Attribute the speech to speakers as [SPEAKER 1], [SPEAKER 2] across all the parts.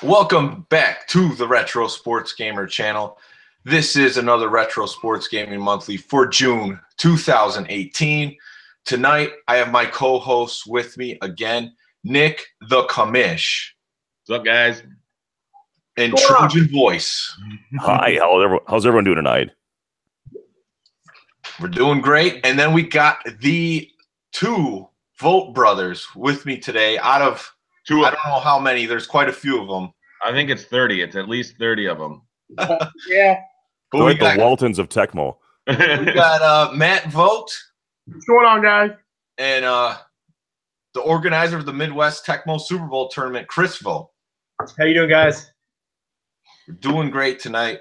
[SPEAKER 1] Welcome back to the Retro Sports Gamer channel. This is another Retro Sports Gaming Monthly for June 2018. Tonight, I have my co-hosts with me again, Nick the Commish.
[SPEAKER 2] What's up, guys?
[SPEAKER 1] And Trojan Voice.
[SPEAKER 3] Hi, how's everyone doing tonight?
[SPEAKER 1] We're doing great. And then we got the two Vogt brothers with me today out of I don't know how many. There's quite a few of them.
[SPEAKER 2] I think it's 30. It's at least 30 of them.
[SPEAKER 4] Yeah.
[SPEAKER 1] But
[SPEAKER 3] Like the Waltons of Tecmo.
[SPEAKER 1] We got Matt Vogt.
[SPEAKER 4] What's going on, guys?
[SPEAKER 1] And the organizer of the Midwest Tecmo Super Bowl tournament, Chris Vogt.
[SPEAKER 4] How you doing, guys?
[SPEAKER 1] We're doing great tonight.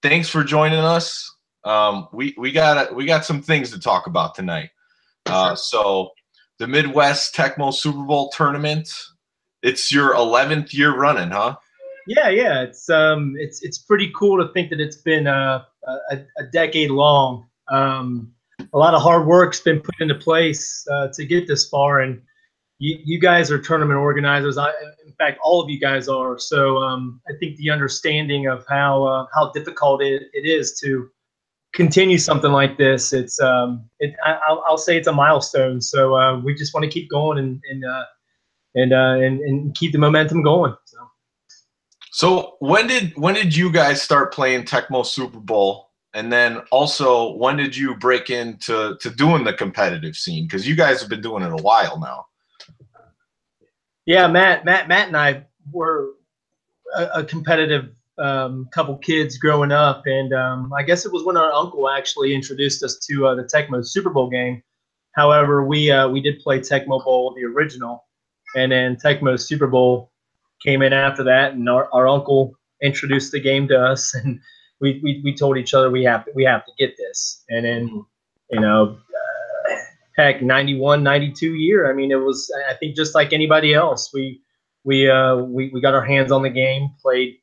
[SPEAKER 1] Thanks for joining us. We got some things to talk about tonight. So the Midwest Tecmo Super Bowl tournament. It's your 11th year running, huh?
[SPEAKER 4] Yeah. It's pretty cool to think that it's been a decade long. A lot of hard work's been put into place to get this far, and you guys are tournament organizers. In fact, all of you guys are. So I think the understanding of how difficult it is to continue something like this, I'll say it's a milestone. So we just want to keep going and keep the momentum going.
[SPEAKER 1] So when did you guys start playing Tecmo Super Bowl? And then also, when did you break into doing the competitive scene? Because you guys have been doing it a while now.
[SPEAKER 4] Yeah, Matt and I were a competitive couple kids growing up, and I guess it was when our uncle actually introduced us to the Tecmo Super Bowl game. However, we did play Tecmo Bowl, the original, and then Tecmo Super Bowl came in after that, and our uncle introduced the game to us, and we told each other we have to get this. And then heck, 91, 92 year. I mean, it was, I think, just like anybody else. We got our hands on the game, played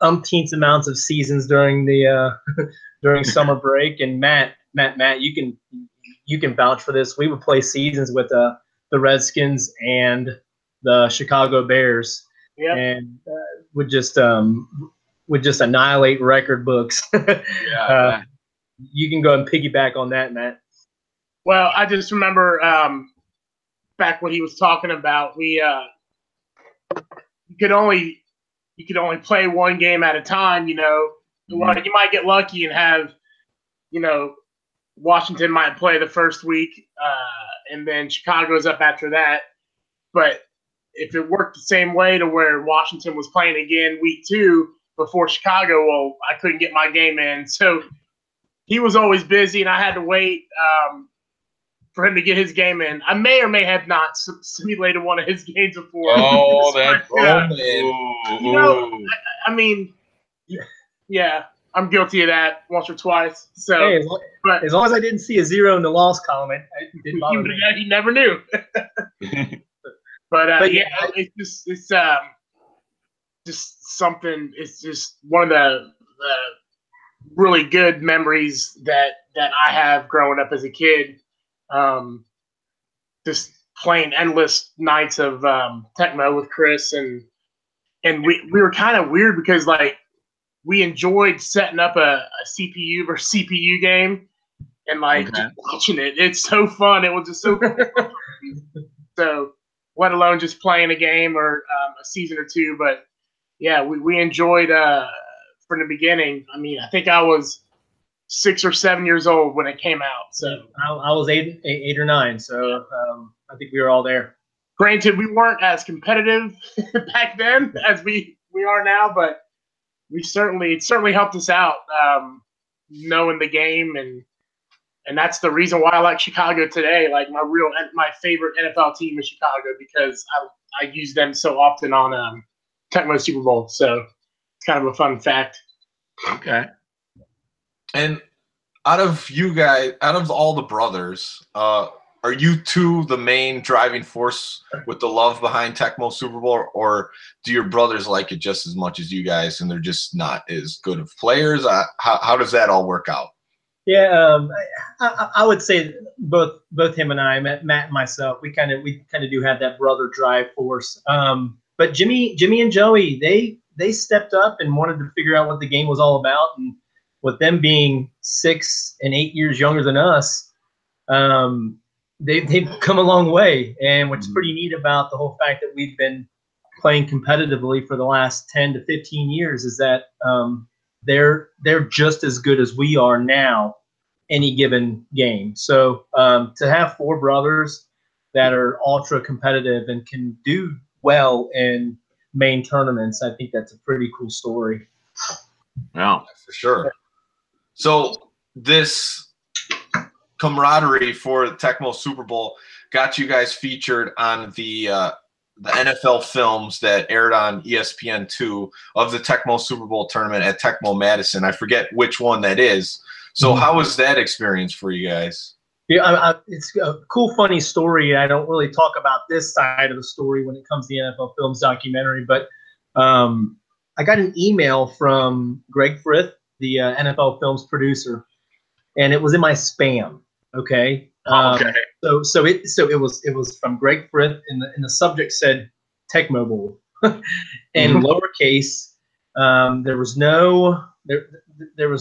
[SPEAKER 4] umpteenth amounts of seasons during the during summer break. And Matt, you can vouch for this. We would play seasons with the Redskins and the Chicago Bears, and would just annihilate record books.
[SPEAKER 2] Yeah.
[SPEAKER 4] You can go and piggyback on that, Matt.
[SPEAKER 5] Well, I just remember back when he was talking about you could only play one game at a time. Well, you might get lucky and have Washington might play the first week, and then Chicago's up after that. But if it worked the same way to where Washington was playing again week 2 before Chicago, well, I couldn't get my game in. So he was always busy, and I had to wait for him to get his game in. I may or may have not simulated one of his games before.
[SPEAKER 2] Oh, that's
[SPEAKER 5] I mean, yeah, I'm guilty of that once or twice. So,
[SPEAKER 4] hey, as long as I didn't see a 0 in the loss column, it didn't bother me.
[SPEAKER 5] He never knew. But yeah, it's just something. It's just one of the really good memories that I have growing up as a kid. Just playing endless nights of Tecmo with Chris, and we were kind of weird because we enjoyed setting up a CPU versus CPU game and just watching it. It's so fun. It was just so cool. So let alone just playing a game or a season or two. But yeah, we enjoyed from the beginning. I mean, I think I was 6 or 7 years old when it came out. So
[SPEAKER 4] I was eight or 9. So I think we were all there.
[SPEAKER 5] Granted, we weren't as competitive back then as we are now, but it certainly helped us out knowing the game, and that's the reason why I like Chicago today. Like my favorite NFL team is Chicago because I use them so often on Tecmo Super Bowl. So it's kind of a fun fact.
[SPEAKER 2] Okay.
[SPEAKER 1] And out of all the brothers, are you two the main driving force with the love behind Tecmo Super Bowl, or do your brothers like it just as much as you guys and they're just not as good of players? How does that all work out?
[SPEAKER 4] Yeah, I would say both him and I, Matt and myself, we kind of do have that brother drive force. But Jimmy and Joey, they stepped up and wanted to figure out what the game was all about. And with them being 6 and 8 years younger than us, they've come a long way. And what's pretty neat about the whole fact that we've been playing competitively for the last 10 to 15 years is that they're just as good as we are now any given game. So to have 4 brothers that are ultra competitive and can do well in main tournaments, I think that's a pretty cool story.
[SPEAKER 2] Yeah,
[SPEAKER 1] for sure. So this camaraderie for the Tecmo Super Bowl got you guys featured on the NFL films that aired on ESPN2 of the Tecmo Super Bowl tournament at Tecmo Madison. I forget which one that is. So how was that experience for you guys?
[SPEAKER 4] Yeah, it's a cool, funny story. I don't really talk about this side of the story when it comes to the NFL Films documentary, but I got an email from Greg Frith, the NFL Films producer, and it was in my spam. Okay.
[SPEAKER 2] Okay.
[SPEAKER 4] So it was from Greg Frith, and the subject said Tecmo Bowl, and lowercase. There was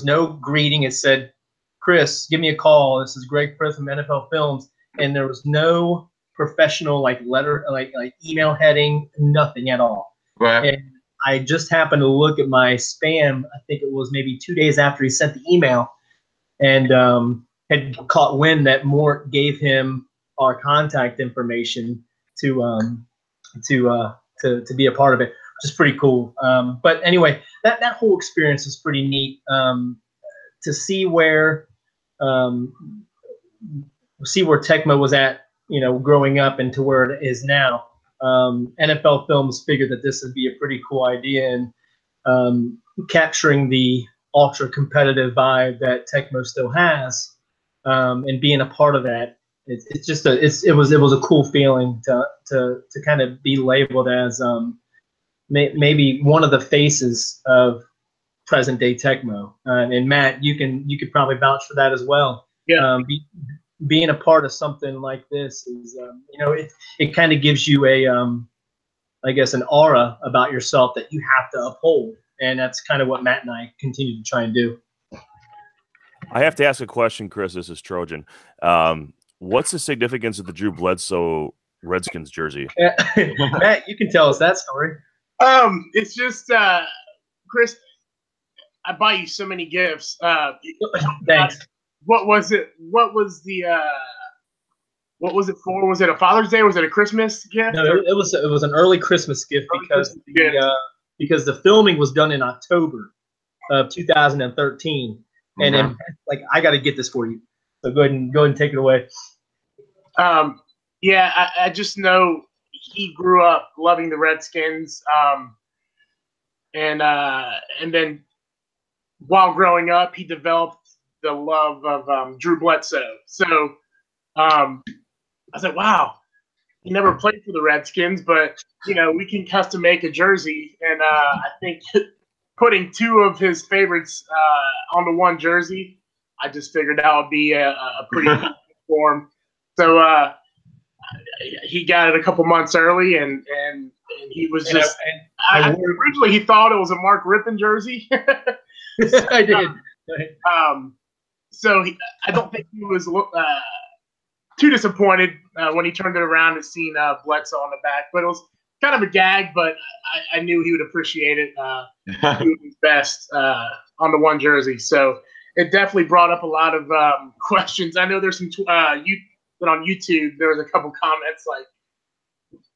[SPEAKER 4] no greeting. It said, "Chris, give me a call. This is Greg Frith from NFL Films," and there was no professional letter, like email heading, nothing at all.
[SPEAKER 2] Right.
[SPEAKER 4] And I just happened to look at my spam. I think it was maybe 2 days after he sent the email, and had caught wind that Mort gave him our contact information to be a part of it, which is pretty cool. But anyway, that whole experience was pretty neat to see where Tecmo was at, growing up, and to where it is now. NFL Films figured that this would be a pretty cool idea, and capturing the ultra competitive vibe that Tecmo still has, and being a part of that, it was a cool feeling to kind of be labeled as maybe one of the faces of present day Tecmo. And Matt, you could probably vouch for that as well.
[SPEAKER 5] Yeah.
[SPEAKER 4] Being a part of something like this is, it kind of gives you I guess an aura about yourself that you have to uphold. And that's kind of what Matt and I continue to try and do.
[SPEAKER 3] I have to ask a question, Chris. This is Trojan. What's the significance of the Drew Bledsoe Redskins jersey?
[SPEAKER 4] Matt, you can tell us that story.
[SPEAKER 5] It's just, Chris, I buy you so many gifts.
[SPEAKER 4] Thanks.
[SPEAKER 5] What was it? What was it for? Was it a Father's Day? Was it a Christmas gift?
[SPEAKER 4] No, it was an early Christmas gift because the filming was done in October of 2013, and then I got to get this for you. So go ahead and take it away.
[SPEAKER 5] Yeah, I just know he grew up loving the Redskins, and then while growing up, he developed the love of Drew Bledsoe. So I was like, wow, he never played for the Redskins, but we can custom make a jersey, and I think putting 2 of his favorites on the one jersey, I just figured that would be a pretty cool form. So he got it a couple months early, and he was just. Originally, he thought it was a Mark Rippon jersey.
[SPEAKER 4] I did.
[SPEAKER 5] So I don't think he was too disappointed when he turned it around and seen Bledsoe on the back. But it was kind of a gag, but I knew he would appreciate it. Doing his best on the one jersey. So it definitely brought up a lot of questions. I know there's some but on YouTube there was a couple comments like,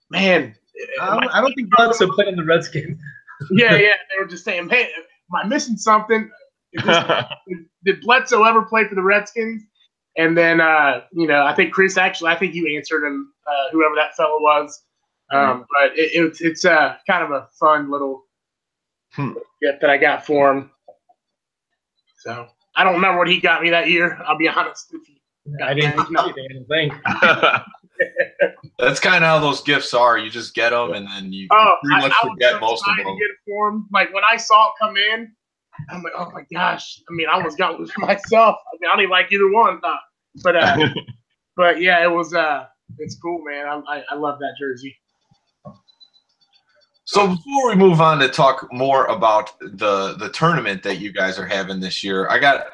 [SPEAKER 5] "Man,
[SPEAKER 4] I don't think Bledsoe played in the Redskins."
[SPEAKER 5] Yeah, they were just saying, "Man, am I missing something? Did Bledsoe ever play for the Redskins?" And then I think Chris, I think you answered him, whoever that fellow was. But it's kind of a fun little gift that I got for him. So I don't remember what he got me that year. I'll be honest with you.
[SPEAKER 4] I didn't know anything.
[SPEAKER 1] That's kind of how those gifts are. You just get them, and then you pretty much forget most of them.
[SPEAKER 5] To get it for him. Like when I saw it come in, I'm like, oh my gosh! I mean, I almost got it for myself. I mean, I don't even like either one, but yeah, it was. It's cool, man. I love that jersey.
[SPEAKER 1] So before we move on to talk more about the tournament that you guys are having this year, I got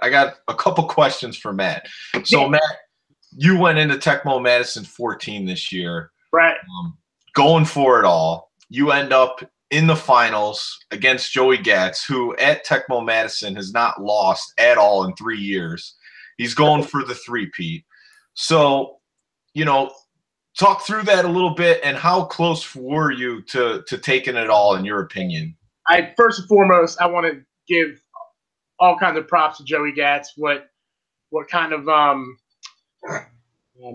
[SPEAKER 1] a couple questions for Matt. So Matt, you went into Tecmo Madison 14 this year,
[SPEAKER 5] right?
[SPEAKER 1] Going for it all. You end up in the finals against Joey Gatz, who at Tecmo Madison has not lost at all in 3 years. He's going for the three-peat. So, talk through that a little bit, and how close were you to taking it all, in your opinion?
[SPEAKER 5] First and foremost, I want to give all kinds of props to Joey Gatz. What kind of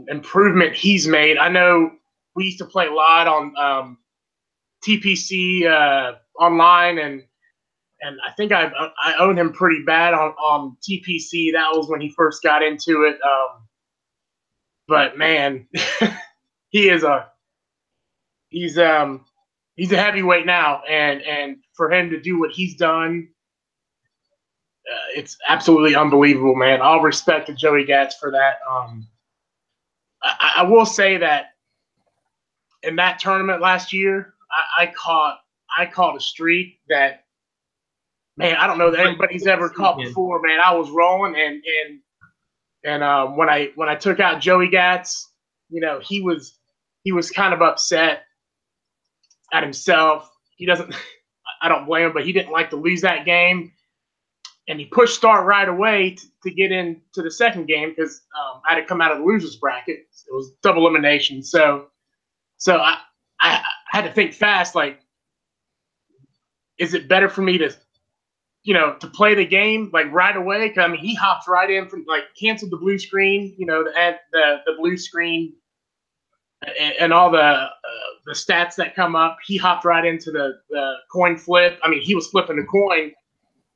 [SPEAKER 5] improvement he's made. I know we used to play a lot on TPC online, and I think I owned him pretty bad on TPC. That was when he first got into it. But man. He's a heavyweight now, and for him to do what he's done, it's absolutely unbelievable, man. All respect to Joey Gatz for that. I will say that in that tournament last year, I caught a streak that, man, I don't know that anybody's ever caught before, man. I was rolling, and when I took out Joey Gatz, he was kind of upset at himself. I don't blame him, but he didn't like to lose that game. And he pushed start right away to get into the second game because I had to come out of the losers bracket. It was double elimination. So I had to think fast, like, is it better for me to play the game like right away? Because, I mean, he hopped right in from, like, canceled the blue screen, the blue screen and all the stats that come up. He hopped right into the coin flip. I mean, he was flipping the coin.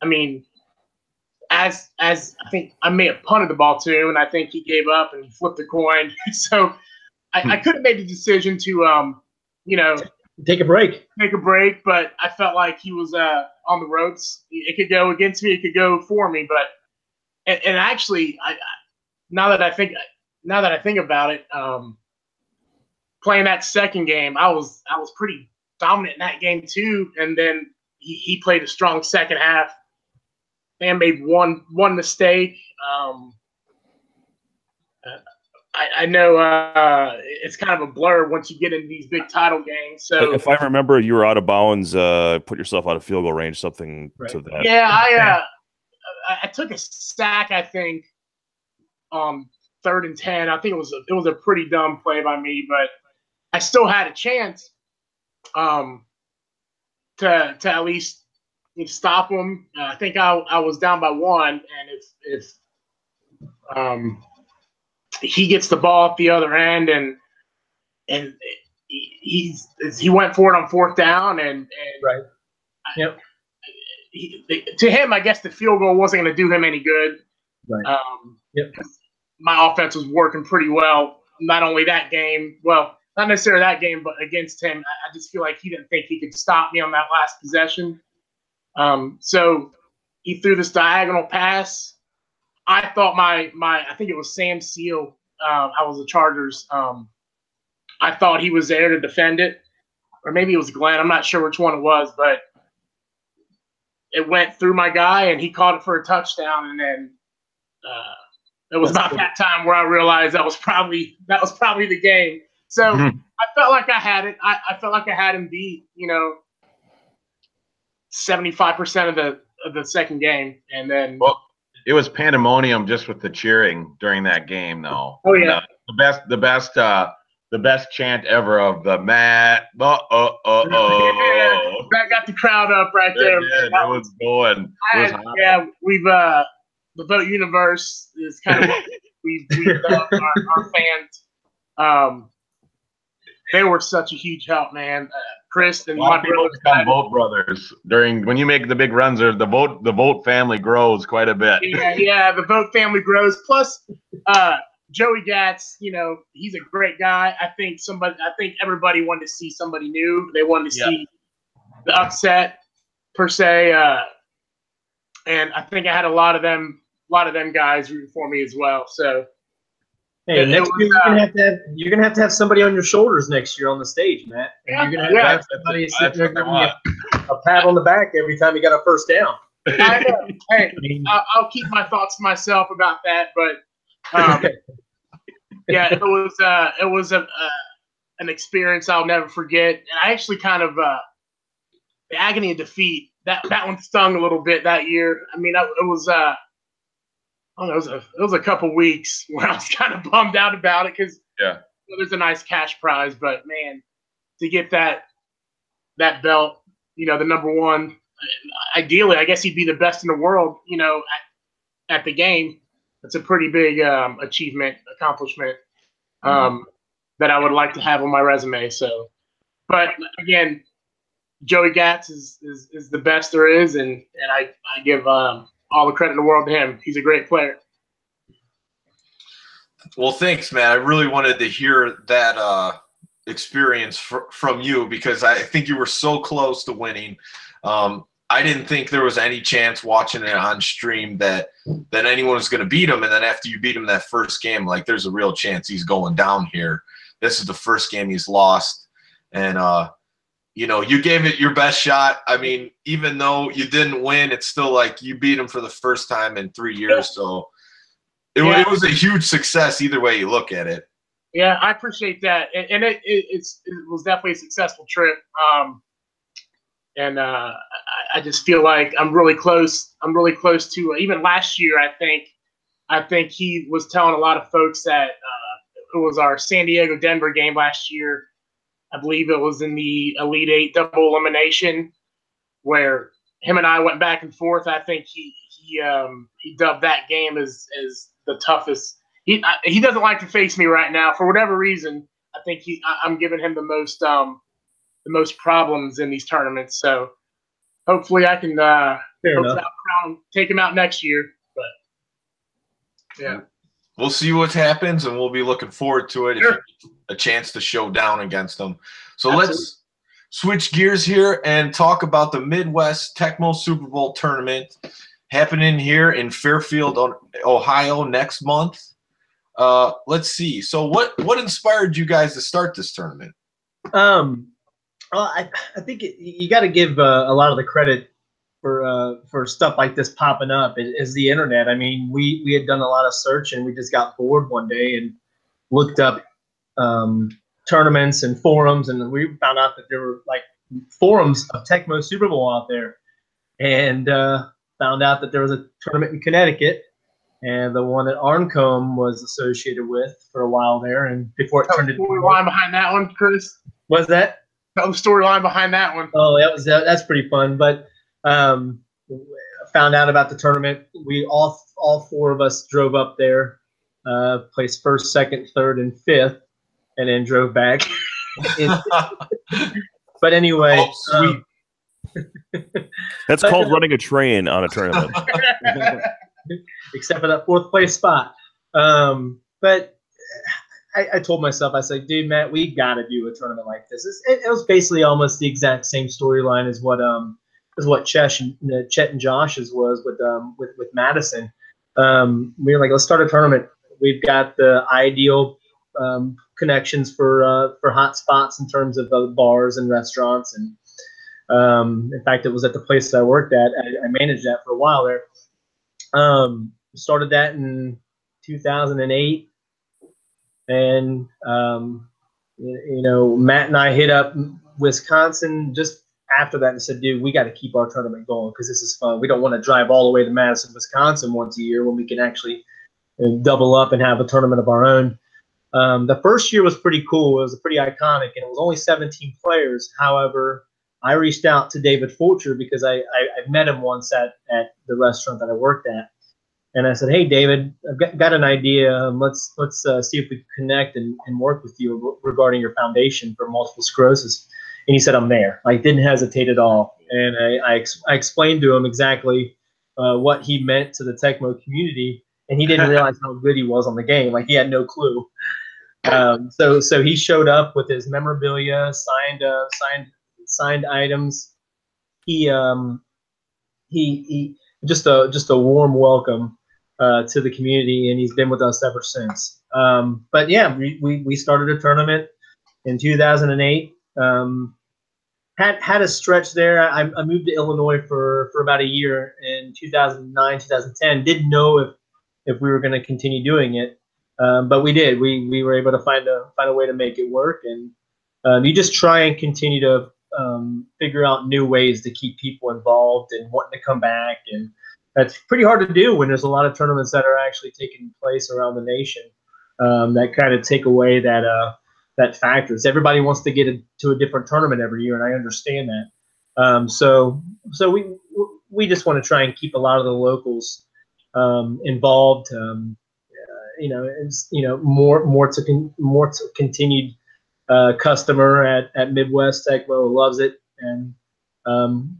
[SPEAKER 5] I mean, as I think I may have punted the ball to him, and I think he gave up and he flipped the coin. So I could have made the decision to,
[SPEAKER 4] take a break.
[SPEAKER 5] But I felt like he was on the ropes. It could go against me. It could go for me. But and actually, now that I think about it, playing that second game, I was pretty dominant in that game too. And then he played a strong second half and made one mistake. I know it's kind of a blur once you get into these big title games. So
[SPEAKER 3] if I remember, you were out of bounds, put yourself out of field goal range, something to that.
[SPEAKER 5] Yeah, I took a sack, I think, 3rd and 10. I think it was a pretty dumb play by me, but I still had a chance to at least stop him. I think I was down by 1, and if he gets the ball at the other end, and he went for it on 4th down, and
[SPEAKER 4] right. Yep.
[SPEAKER 5] To him, I guess the field goal wasn't going to do him any good.
[SPEAKER 4] Right. Yep.
[SPEAKER 5] My offense was working pretty well. Not only that game, well, not necessarily that game, but against him, I just feel like he didn't think he could stop me on that last possession. So he threw this diagonal pass. I thought I think it was Sam Seal. I was the Chargers. I thought he was there to defend it, or maybe it was Glenn. I'm not sure which one it was, but it went through my guy, and he caught it for a touchdown. And then it was about that time where I realized that was probably the game. So I felt like I had it. I felt like I had him beat, 75% of the second game, and then.
[SPEAKER 2] Well, it was pandemonium just with the cheering during that game, though.
[SPEAKER 5] Oh yeah,
[SPEAKER 2] the best chant ever of the Matt.
[SPEAKER 5] That got the crowd up right there.
[SPEAKER 2] It was going.
[SPEAKER 5] We've the Vogt universe is kind of what we love our fans. They were such a huge help, man. Chris and my
[SPEAKER 2] people become Vogt brothers when you make the big runs. The Vogt family grows quite a bit.
[SPEAKER 5] Yeah, the Vogt family grows. Plus, Joey Gatz, he's a great guy. I think everybody wanted to see somebody new. They wanted to see the upset per se, and I think I had a lot of them guys rooting for me as well. So
[SPEAKER 4] Hey, next year you're gonna have to have somebody on your shoulders next year on the stage, Matt. And you're gonna have somebody sitting there giving you a pat on the back every time you got a first down.
[SPEAKER 5] I know. Hey, I'll keep my thoughts to myself about that, but yeah, it was an experience I'll never forget. And I actually kind of the agony of defeat that one stung a little bit that year. I mean, it was it was a couple weeks where I was kind of bummed out about it because there's a nice cash prize, but man, to get that belt, the #1, ideally, I guess he'd be the best in the world, at the game. It's a pretty big accomplishment that I would like to have on my resume. So, but again, Joey Gatz is the best there is, and I give all the credit in the world to him. He's a great player.
[SPEAKER 1] Well, thanks, man. I really wanted to hear that experience from you because I think you were so close to winning. I didn't think there was any chance watching it on stream that anyone was going to beat him. And then after you beat him that first game, like there's a real chance he's going down here. This is the first game he's lost. And, you gave it your best shot. I mean, even though you didn't win, it's still like you beat him for the first time in 3 years. So it was a huge success either way you look at it.
[SPEAKER 5] Yeah, I appreciate that. And it was definitely a successful trip. And I just feel like I'm really close. I'm really close to even last year. I think he was telling a lot of folks that it was our San Diego Denver game last year. I believe it was in the Elite Eight double elimination where him and I went back and forth. I think he dubbed that game as the toughest. He doesn't like to face me right now for whatever reason. I think I'm giving him the most problems in these tournaments. So hopefully I can take him out next year. But yeah,
[SPEAKER 1] we'll see what happens, and we'll be looking forward to it. Sure. If you get a chance to show down against them. So Let's switch gears here and talk about the Midwest Tecmo Super Bowl tournament happening here in Fairfield, Ohio next month. Let's see. So what inspired you guys to start this tournament?
[SPEAKER 4] Well, I think you got to give a lot of the credit for stuff like this popping up is the internet. I mean, we had done a lot of search and we just got bored one day and looked up tournaments and forums, and we found out that there were like forums of Tecmo Super Bowl out there, and found out that there was a tournament in Connecticut, and the one that Arncombe was associated with for a while there, and before it turned into
[SPEAKER 5] storyline behind that one, Chris.
[SPEAKER 4] What's that?
[SPEAKER 5] Tell the storyline behind that one.
[SPEAKER 4] Oh, that's pretty fun. But found out about the tournament. We all four of us drove up there, placed first, second, third, and fifth, and then drove back. But anyway,
[SPEAKER 1] sweet.
[SPEAKER 3] That's called running a train on a tournament.
[SPEAKER 4] Except for that fourth place spot. But I told myself, I said, dude, Matt, we got to do a tournament like this. It was basically almost the exact same storyline as what Chet and Josh's was with Madison. We were like, let's start a tournament. We've got the ideal connections for hot spots in terms of the bars and restaurants. And in fact, it was at the place that I worked at. I managed that for a while there. Started that in 2008. And, Matt and I hit up Wisconsin just after that and said, dude, we got to keep our tournament going because this is fun. We don't want to drive all the way to Madison, Wisconsin once a year when we can actually double up and have a tournament of our own. The first year was pretty cool. It was pretty iconic, and it was only 17 players. However, I reached out to David Fulcher because I met him once at the restaurant that I worked at. And I said, hey, David, I've got an idea. Let's see if we can connect and work with you regarding your foundation for multiple sclerosis. And he said, I'm there. I didn't hesitate at all. And I explained to him exactly what he meant to the Tecmo community. And he didn't realize how good he was on the game. Like, he had no clue. So he showed up with his memorabilia, signed items. He just a warm welcome. to the community, and he's been with us ever since. But yeah, we started a tournament in 2008. Had a stretch there. I moved to Illinois for about a year in 2009, 2010. Didn't know if we were going to continue doing it, but we did. We were able to find a way to make it work, and you just try and continue to figure out new ways to keep people involved and wanting to come back. And that's pretty hard to do when there's a lot of tournaments that are actually taking place around the nation that kind of take away that factors. Everybody wants to get to a different tournament every year, and I understand that. So we just want to try and keep a lot of the locals involved. More to continued customer at Midwest Tecmo, loves it, and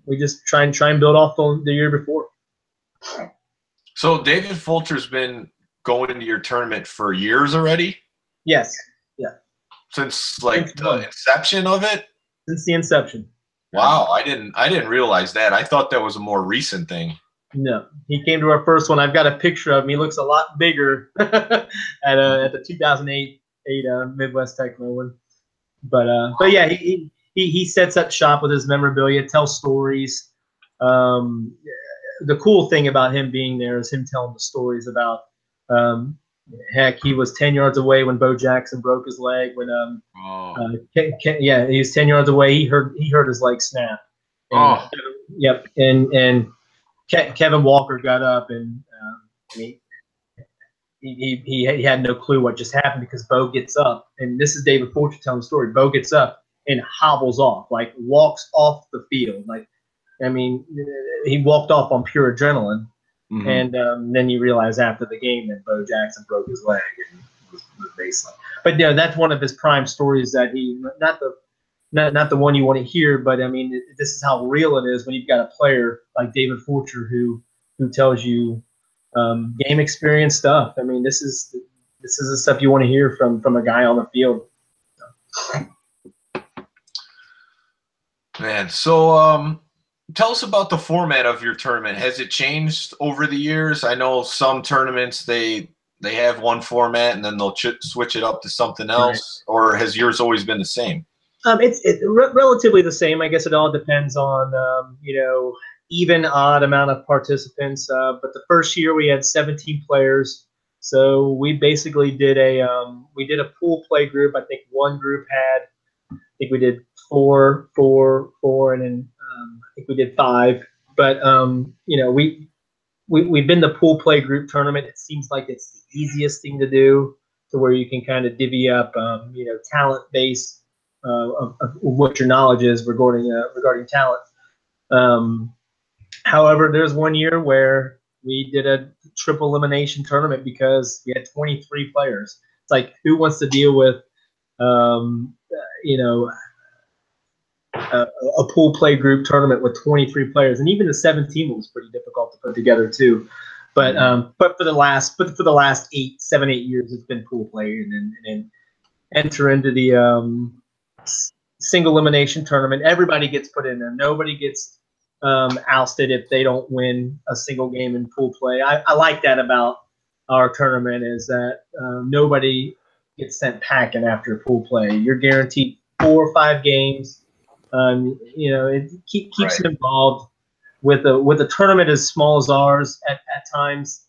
[SPEAKER 4] we just try and build off the year before.
[SPEAKER 1] So David Fulcher's been going to your tournament for years already?
[SPEAKER 4] Yes. Yeah.
[SPEAKER 1] Since the inception of it?
[SPEAKER 4] Since the inception.
[SPEAKER 1] Wow, I didn't realize that. I thought that was a more recent thing.
[SPEAKER 4] No, he came to our first one. I've got a picture of him. He looks a lot bigger at the 2008 Midwest Tecmo one. But yeah, he sets up shop with his memorabilia, tells stories. The cool thing about him being there is him telling the stories about. Heck, he was 10 yards away when Bo Jackson broke his leg. When he was 10 yards away. He heard his leg snap. And, yep. And Kevin Walker got up, and he had no clue what just happened, because Bo gets up, and this is David Fulcher telling the story. Bo gets up and hobbles off, like walks off the field. Like, I mean, he walked off on pure adrenaline. Mm-hmm. And then you realize after the game that Bo Jackson broke his leg and was baseline. But that's one of his prime stories that he not the one you want to hear, but I mean, this is how real it is when you've got a player like David Fulcher who tells you game experience stuff. I mean, this is the stuff you want to hear from a guy on the field.
[SPEAKER 1] Man, so tell us about the format of your tournament. Has it changed over the years? I know some tournaments they have one format and then they'll switch it up to something else, right. Or has yours always been the same?
[SPEAKER 4] It's relatively the same. I guess it all depends on even odd amount of participants. But the first year we had 17 players, so we basically did a pool play group. I think one group had, I think we did four, and then I think we did 5. But we've been the pool play group tournament. It seems like it's the easiest thing to do, to where you can kind of divvy up talent base of what your knowledge is regarding talent. However, there's one year where we did a triple elimination tournament because we had 23 players. It's like, who wants to deal with a pool play group tournament with 23 players? And even the 17 was pretty difficult to put together too. But for the last 7-8 years, it's been pool play, and then enter into the single elimination tournament. Everybody gets put in there. Nobody gets ousted if they don't win a single game in pool play. I like that about our tournament, is that nobody gets sent packing after pool play. You're guaranteed 4 or 5 games. It keeps right. them involved. With a tournament as small as ours at times,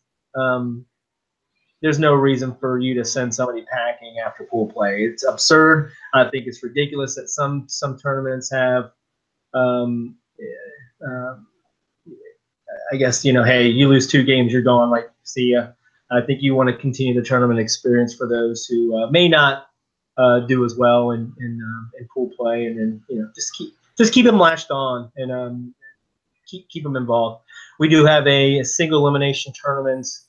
[SPEAKER 4] there's no reason for you to send somebody packing after pool play. It's absurd. I think it's ridiculous that some tournaments have, I guess, hey, you lose 2 games, you're gone. Like, see ya. I think you want to continue the tournament experience for those who may not do as well in pool play, and then just keep them latched on and keep them involved. We do have a single elimination tournaments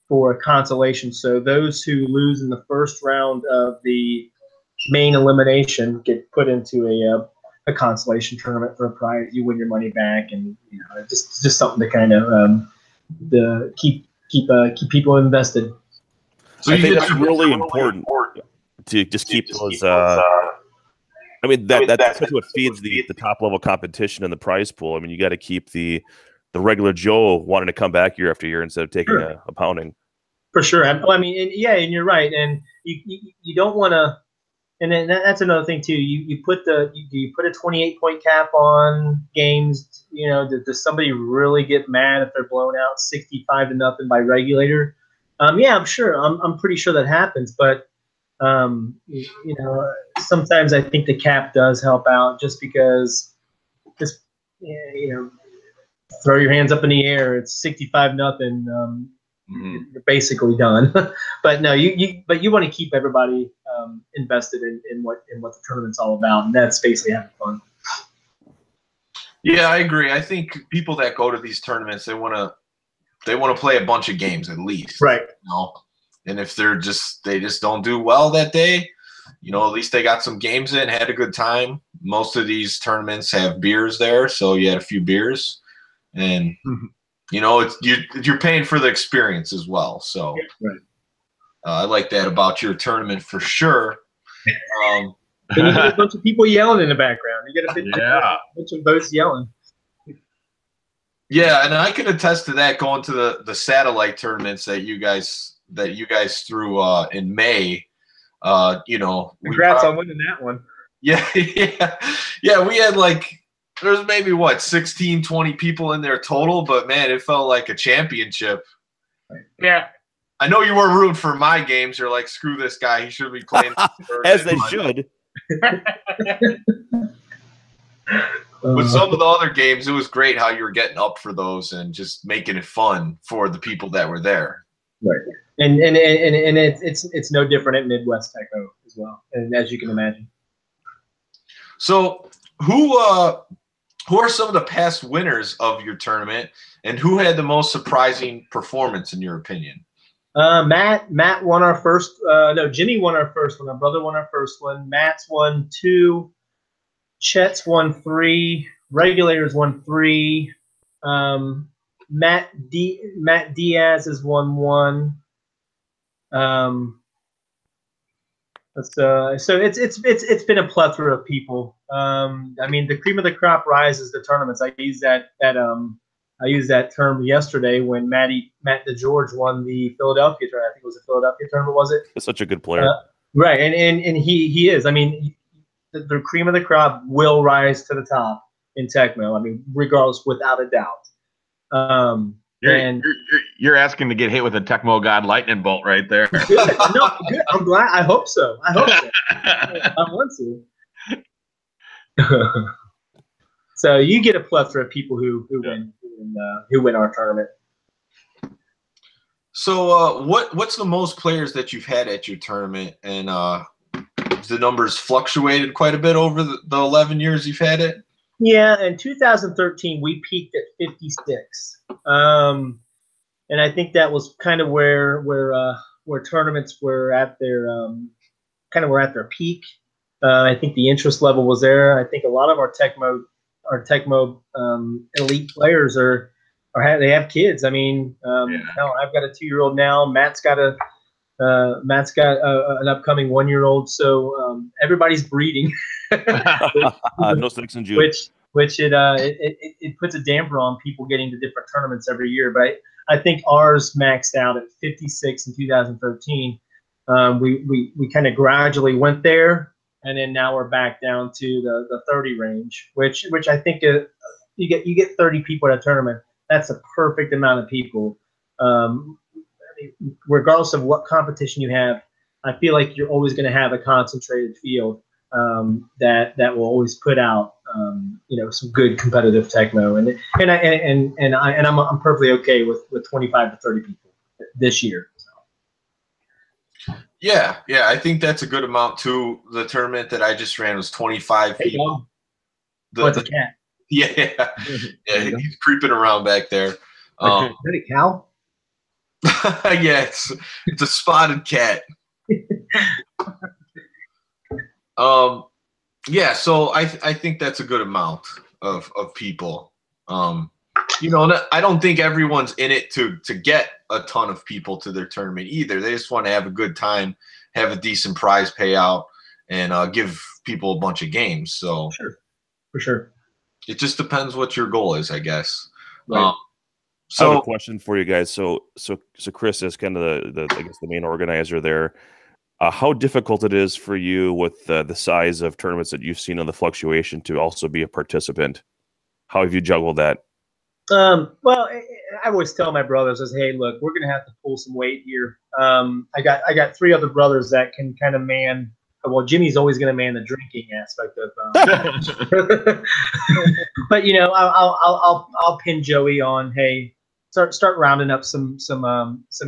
[SPEAKER 4] for consolation. So those who lose in the first round of the main elimination get put into a consolation tournament for a prize. You win your money back, and just something to kind of keep people invested.
[SPEAKER 3] So I think that's really important to just keep those. I mean, that's what feeds the top level competition in the prize pool. I mean, you got to keep the the regular Joe wanting to come back year after year instead of taking a pounding.
[SPEAKER 4] For sure. I mean, and you're right. And you don't want to. And then that's another thing too. You put a 28-point cap on games. You know, does somebody really get mad if they're blown out 65-0 by regulator? Yeah, I'm sure. I'm pretty sure that happens. But you know, sometimes I think the cap does help out, just because, you know, throw your hands up in the air. It's 65-0. You're basically done. But no, you want to keep everybody invested in what the tournament's all about, and that's basically having fun.
[SPEAKER 1] Yeah, I agree. I think people that go to these tournaments, they want to play a bunch of games at least,
[SPEAKER 4] right?
[SPEAKER 1] You know? And if they just don't do well that day, you know, at least they got some games in, had a good time. Most of these tournaments have beers there, so you had a few beers, and you know, you're paying for the experience as well. So
[SPEAKER 4] right.
[SPEAKER 1] I like that about your tournament for sure.
[SPEAKER 4] And you get a bunch of people yelling in the background. You get a bunch of boats yelling.
[SPEAKER 1] Yeah, and I can attest to that, going to the satellite tournaments that you guys threw in May. You know,
[SPEAKER 6] congrats on winning that one.
[SPEAKER 1] Yeah. We had there's maybe 16, 20 people in there total, but man, it felt like a championship.
[SPEAKER 5] Yeah.
[SPEAKER 1] I know you weren't rooting for my games. You're like, screw this guy. He should be playing.
[SPEAKER 3] As they should.
[SPEAKER 1] With some of the other games, it was great how you were getting up for those and just making it fun for the people that were there.
[SPEAKER 4] Right. And it's no different at Midwest Tecmo as well, and as you can imagine.
[SPEAKER 1] So who are some of the past winners of your tournament, and who had the most surprising performance in your opinion?
[SPEAKER 4] Matt won our first. No, Jimmy won our first one. Our brother won our first one. Matt's won 2. Chet's won 3. Regulators won 3. Matt Diaz has won 1. So it's been a plethora of people. I mean, the cream of the crop rises the tournaments. I used that term yesterday when Matt DeGeorge won the Philadelphia tournament. I think it was a Philadelphia tournament, was it?
[SPEAKER 3] He's such a good player.
[SPEAKER 4] Right, and he is. I mean, the cream of the crop will rise to the top in Tecmo. I mean, regardless, without a doubt.
[SPEAKER 2] You're asking to get hit with a Tecmo God lightning bolt right there.
[SPEAKER 4] Good. No, good. I'm glad. I hope so. I want to. So you get a plethora of people who win our tournament.
[SPEAKER 1] So what's the most players that you've had at your tournament, and the numbers fluctuated quite a bit over the 11 years you've had it?
[SPEAKER 4] Yeah, in 2013 we peaked at 56, and I think that was kind of where tournaments were at their peak. I think the interest level was there. I think a lot of our Tecmo elite players they have kids. I mean, hell, I've got a 2-year-old now. Matt's got an upcoming 1-year-old. So everybody's breeding.
[SPEAKER 3] No 6 in June.
[SPEAKER 4] Which it puts a damper on people getting to different tournaments every year. But I think ours maxed out at 56 in 2013. We kind of gradually went there, and then now we're back down to the 30 range, which I think you get 30 people at a tournament. That's a perfect amount of people. Regardless of what competition you have, I feel like you're always going to have a concentrated field that will always put out some good competitive Tecmo, and I'm perfectly okay with 25 to 30 people this year. So.
[SPEAKER 1] Yeah, I think that's a good amount too. The tournament that I just ran was 25 people.
[SPEAKER 4] What's a cat?
[SPEAKER 1] Yeah, he's creeping around back there.
[SPEAKER 4] Is that a cow?
[SPEAKER 1] Yeah, it's a spotted cat. Yeah, so I think that's a good amount of people. I don't think everyone's in it to get a ton of people to their tournament either. They just want to have a good time, have a decent prize payout, and give people a bunch of games. So
[SPEAKER 4] for sure.
[SPEAKER 1] It just depends what your goal is, I guess.
[SPEAKER 4] Right.
[SPEAKER 3] I have a
[SPEAKER 1] So
[SPEAKER 3] question for you guys. So Chris is kind of the I guess the main organizer there. How difficult it is for you with the size of tournaments that you've seen on the fluctuation to also be a participant? How have you juggled that?
[SPEAKER 4] Well, I always tell my brothers, "Is hey, look, we're gonna have to pull some weight here." I got three other brothers that can kind of man. Well, Jimmy's always gonna man the drinking aspect of. But I'll pin Joey on. Hey, start rounding up some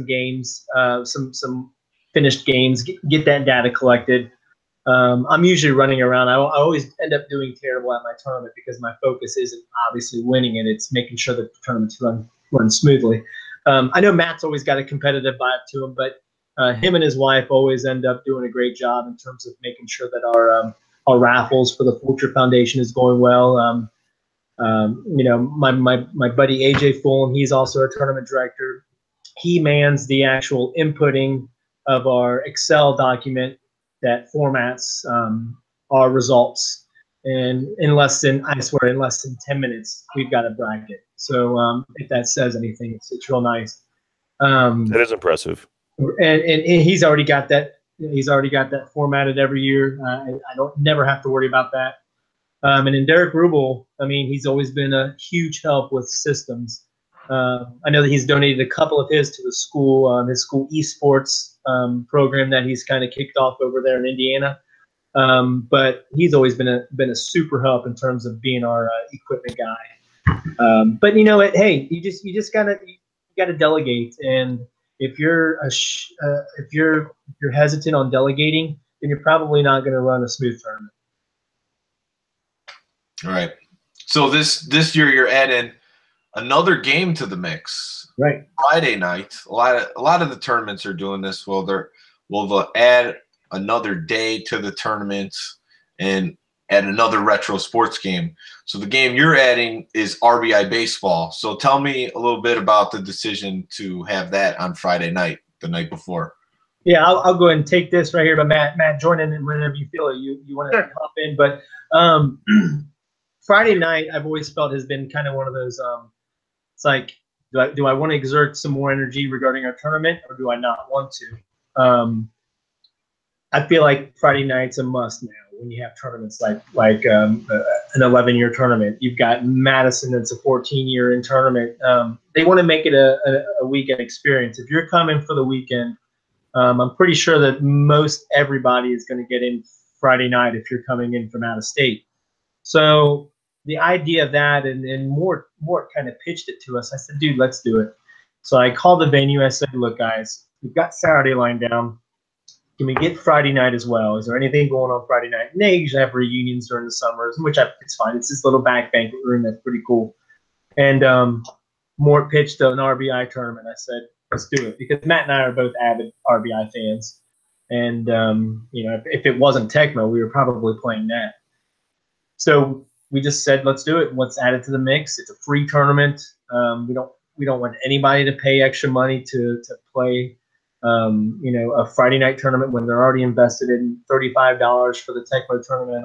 [SPEAKER 4] games, some finished games. Get that data collected. I'm usually running around. I always end up doing terrible at my tournament because my focus isn't obviously winning it. It's making sure that the tournaments run smoothly. I know Matt's always got a competitive vibe to him, but him and his wife always end up doing a great job in terms of making sure that our raffles for the Fulcher Foundation is going well. My buddy AJ Fulham, he's also a tournament director. He mans the actual inputting of our Excel document that formats our results. And in less than 10 minutes, we've got a bracket. So if that says anything, it's real nice.
[SPEAKER 3] That is impressive.
[SPEAKER 4] And he's already got that. He's already got that formatted every year. I don't never have to worry about that. And in Derek Rubel, I mean, he's always been a huge help with systems. I know that he's donated a couple of his to the school, his school esports program that he's kind of kicked off over there in Indiana. But he's always been a super help in terms of being our equipment guy. But you know what? Hey, you just gotta delegate. And if you're hesitant on delegating, then you're probably not going to run a smooth tournament.
[SPEAKER 1] all right. So this year you're adding another game to the mix.
[SPEAKER 4] Right.
[SPEAKER 1] Friday night. A lot of the tournaments are doing this. They'll add another day to the tournament and add another retro sports game. So the game you're adding is RBI baseball. So tell me a little bit about the decision to have that on Friday night, the night before.
[SPEAKER 4] Yeah, I'll go ahead and take this right here. But Matt, join in whenever you feel it. You want to hop in. But Friday night, I've always felt has been kind of one of those. It's like, do I want to exert some more energy regarding our tournament, or do I not want to? I feel like Friday night's a must now when you have tournaments like an 11-year tournament. You've got Madison that's a 14-year in tournament. They want to make it a weekend experience. If you're coming for the weekend, I'm pretty sure that most everybody is going to get in Friday night if you're coming in from out of state. So the idea of that, and Mort kind of pitched it to us. I said, dude, let's do it. So I called the venue. I said, look, guys, we've got Saturday lined down. Can we get Friday night as well? Is there anything going on Friday night? And they usually have reunions during the summers, it's fine. It's this little back banquet room that's pretty cool. And Mort pitched an RBI tournament. I said, let's do it, because Matt and I are both avid RBI fans. And if it wasn't Tecmo, we were probably playing that. So we just said, let's do it. Let's add it to the mix. It's a free tournament. We don't want anybody to pay extra money to play a Friday night tournament when they're already invested in $35 for the Tecmo tournament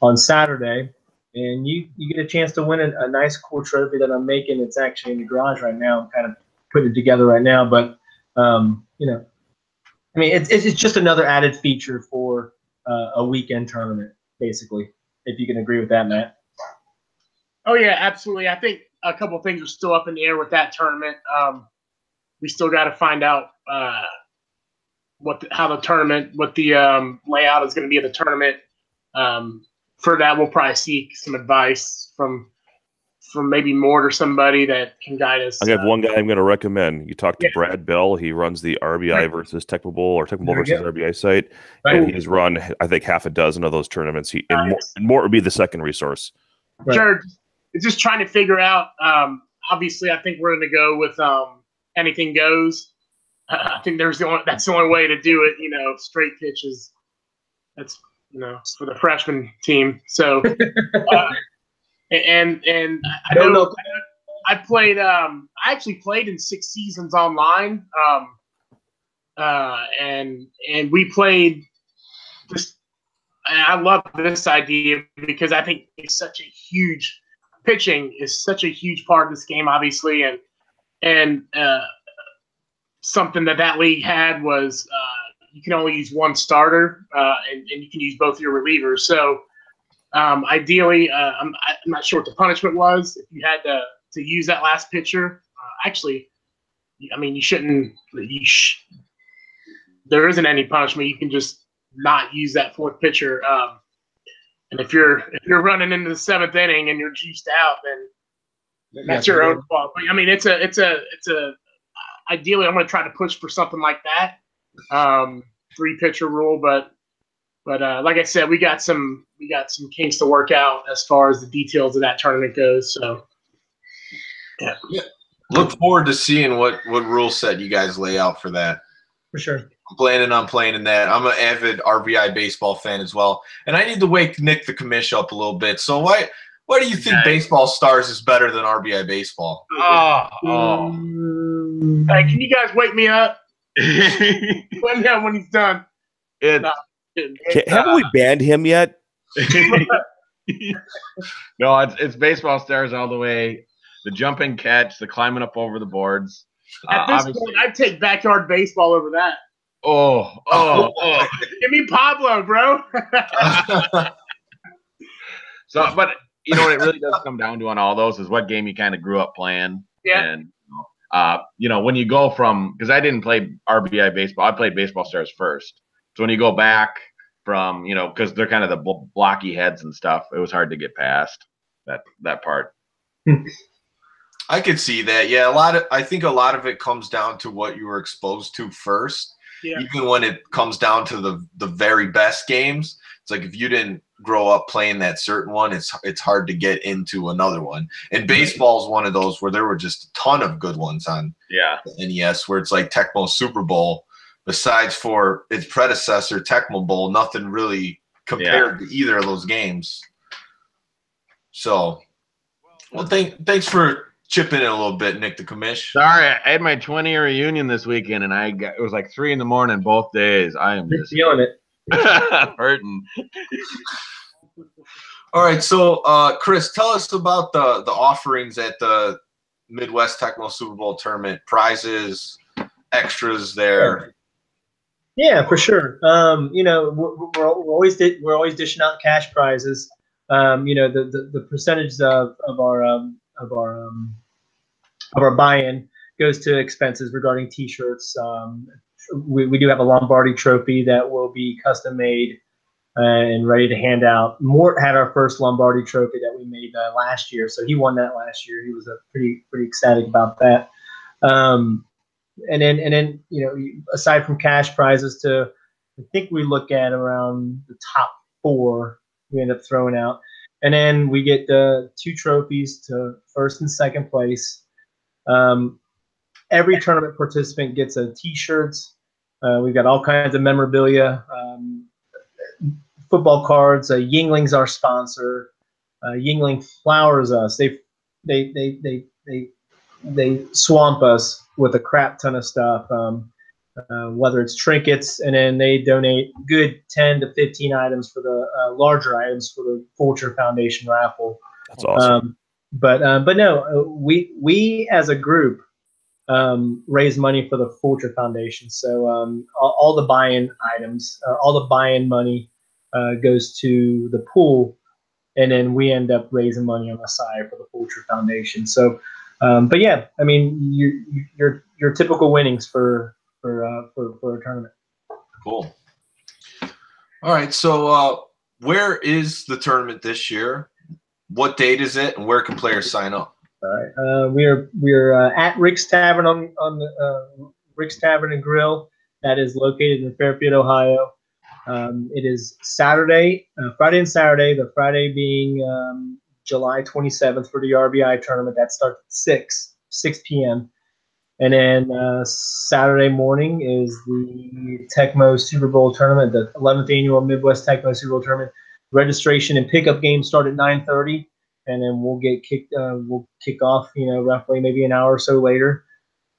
[SPEAKER 4] on Saturday. And you get a chance to win a nice cool trophy that I'm making. It's actually in the garage right now. I'm kind of putting it together right now. But it's just another added feature for a weekend tournament, basically. If you can agree with that, Matt.
[SPEAKER 5] Oh yeah, absolutely. I think a couple of things are still up in the air with that tournament. We still got to find out what the layout is going to be of the tournament. For that, we'll probably seek some advice from maybe Mort or somebody that can guide us.
[SPEAKER 3] I have one guy I'm going to recommend. You talk to Brad Bell. He runs the RBI versus Tecmo Bowl or Tecmo Bowl versus RBI site. Right. And he's run, I think, half a dozen of those tournaments. And Mort would be the second resource.
[SPEAKER 5] Right. Sure. It's just trying to figure out. Obviously, I think we're going to go with anything goes. I think that's the only way to do it. Straight pitches. That's for the freshman team. So. And I know I played. I actually played in 6 seasons online. And we played. I love this idea because I think it's such a huge pitching is such a huge part of this game, obviously, and something that league had was you can only use one starter, and you can use both your relievers. So ideally, I'm not sure what the punishment was if you had to use that last pitcher. Actually, I mean, you shouldn't. There isn't any punishment. You can just not use that fourth pitcher. And if you're running into the seventh inning and you're juiced out, then that's your own fault. But I mean, it's a ideally, I'm going to try to push for something like that, 3-pitcher rule. But like I said, we got some kinks to work out as far as the details of that tournament goes. So yeah.
[SPEAKER 1] Look forward to seeing what rule set you guys lay out for that.
[SPEAKER 4] For sure.
[SPEAKER 1] I'm planning on playing in that. I'm an avid RBI baseball fan as well, and I need to wake Nick the commish up a little bit. So why do you think Baseball Stars is better than RBI baseball?
[SPEAKER 2] Oh.
[SPEAKER 5] Hey, can you guys wake me up? When he's done.
[SPEAKER 3] Haven't we banned him yet?
[SPEAKER 2] No, it's Baseball Stars all the way. The jumping catch, the climbing up over the boards.
[SPEAKER 5] At this point, I'd take backyard baseball over that.
[SPEAKER 2] Oh.
[SPEAKER 5] Give me Pablo, bro.
[SPEAKER 2] So, but you know what it really does come down to on all those is what game you kind of grew up playing.
[SPEAKER 5] Yeah.
[SPEAKER 2] And you know, when you go from, because I didn't play RBI baseball, I played Baseball Stars first. So when you go back from, you know, because they're kind of the blocky heads and stuff, it was hard to get past that part.
[SPEAKER 1] I could see that. Yeah, I think a lot of it comes down to what you were exposed to first.
[SPEAKER 5] Yeah.
[SPEAKER 1] Even when it comes down to the very best games, it's like if you didn't grow up playing that certain one, it's hard to get into another one. And baseball is one of those where there were just a ton of good ones on NES, where it's like Tecmo Super Bowl. Besides for its predecessor, Tecmo Bowl, nothing really compared to either of those games. So, well, thanks for chipping in a little bit, Nick the commish.
[SPEAKER 2] Sorry, I had my 20-year reunion this weekend, and it was like 3 a.m. both days. I am just
[SPEAKER 4] feeling it.
[SPEAKER 2] hurting.
[SPEAKER 1] All right, so Chris, tell us about the offerings at the Midwest Tecmo Super Bowl tournament. Prizes, extras there.
[SPEAKER 4] Yeah, for sure. You know, we're always dishing out cash prizes. You know, the percentage of our buy-in goes to expenses regarding T-shirts. We do have a Lombardi trophy that will be custom made and ready to hand out. Mort had our first Lombardi trophy that we made last year, so he won that last year. He was pretty ecstatic about that. And then you know, aside from cash prizes, I think we look at around the top 4 we end up throwing out. And then we get 2 trophies to first and second place. Every tournament participant gets a T-shirts. We've got all kinds of memorabilia, football cards. Yingling's our sponsor. Yingling flowers us. They swamp us with a crap ton of stuff. Whether it's trinkets, and then they donate good 10 to 15 items for the larger items for the Fulcher Foundation raffle.
[SPEAKER 3] That's awesome.
[SPEAKER 4] But no, we as a group raise money for the Fulcher Foundation. So all the buy-in items, all the buy-in money goes to the pool, and then we end up raising money on the side for the Fulcher Foundation. So, but yeah, I mean, your typical winnings for a tournament.
[SPEAKER 1] Cool. All right, so where is the tournament this year? What date is it, and where can players sign up?
[SPEAKER 4] All right, we're at Rick's Tavern on the Rick's Tavern and Grill that is located in Fairfield, Ohio. It is Saturday, Friday and Saturday. The Friday being July 27th for the RBI tournament. That starts at 6 p.m. And then Saturday morning is the Tecmo Super Bowl tournament, the 11th annual Midwest Tecmo Super Bowl tournament. Registration and pickup games start at 9:30, and then we'll kick off, you know, roughly maybe an hour or so later.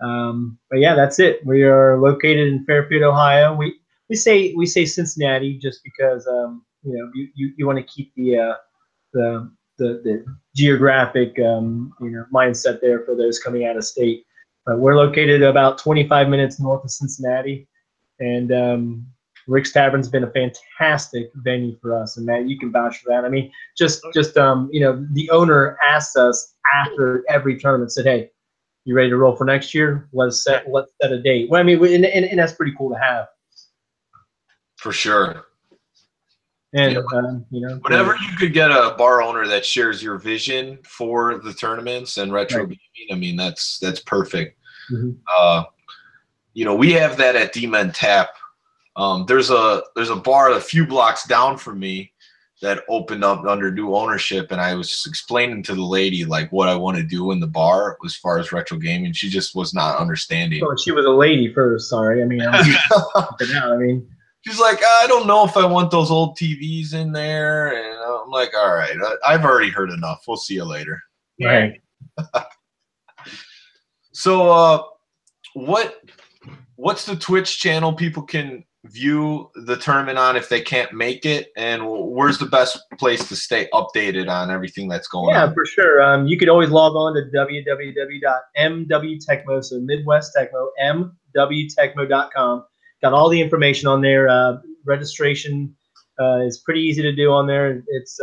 [SPEAKER 4] But yeah, that's it. We are located in Fairfield, Ohio. We say Cincinnati just because you know, you want to keep the the geographic mindset there for those coming out of state. But we're located about 25 minutes north of Cincinnati, and Rick's Tavern's been a fantastic venue for us. And Matt, you can vouch for that. I mean, just the owner asked us after every tournament, said, "Hey, you ready to roll for next year? Let's set a date." Well, I mean, and that's pretty cool to have.
[SPEAKER 1] For sure.
[SPEAKER 4] And
[SPEAKER 1] whenever you could get a bar owner that shares your vision for the tournaments and retro gaming, I mean, that's perfect.
[SPEAKER 4] Mm-hmm.
[SPEAKER 1] We have that at D-Men Tap. There's a bar a few blocks down from me that opened up under new ownership, and I was just explaining to the lady like what I want to do in the bar as far as retro gaming. She just was not understanding.
[SPEAKER 4] Oh, she was a lady first. Sorry, I mean,
[SPEAKER 1] she's like, I don't know if I want those old TVs in there, and I'm like, all right, I've already heard enough. We'll see you later.
[SPEAKER 4] Right.
[SPEAKER 1] So, what's the Twitch channel people can view the tournament on if they can't make it, and where's the best place to stay updated on everything that's going on?
[SPEAKER 4] Yeah, for sure. You could always log on to www.mwtecmo, so Midwest Tecmo, mwtecmo.com. Got all the information on there. Registration is pretty easy to do on there. It's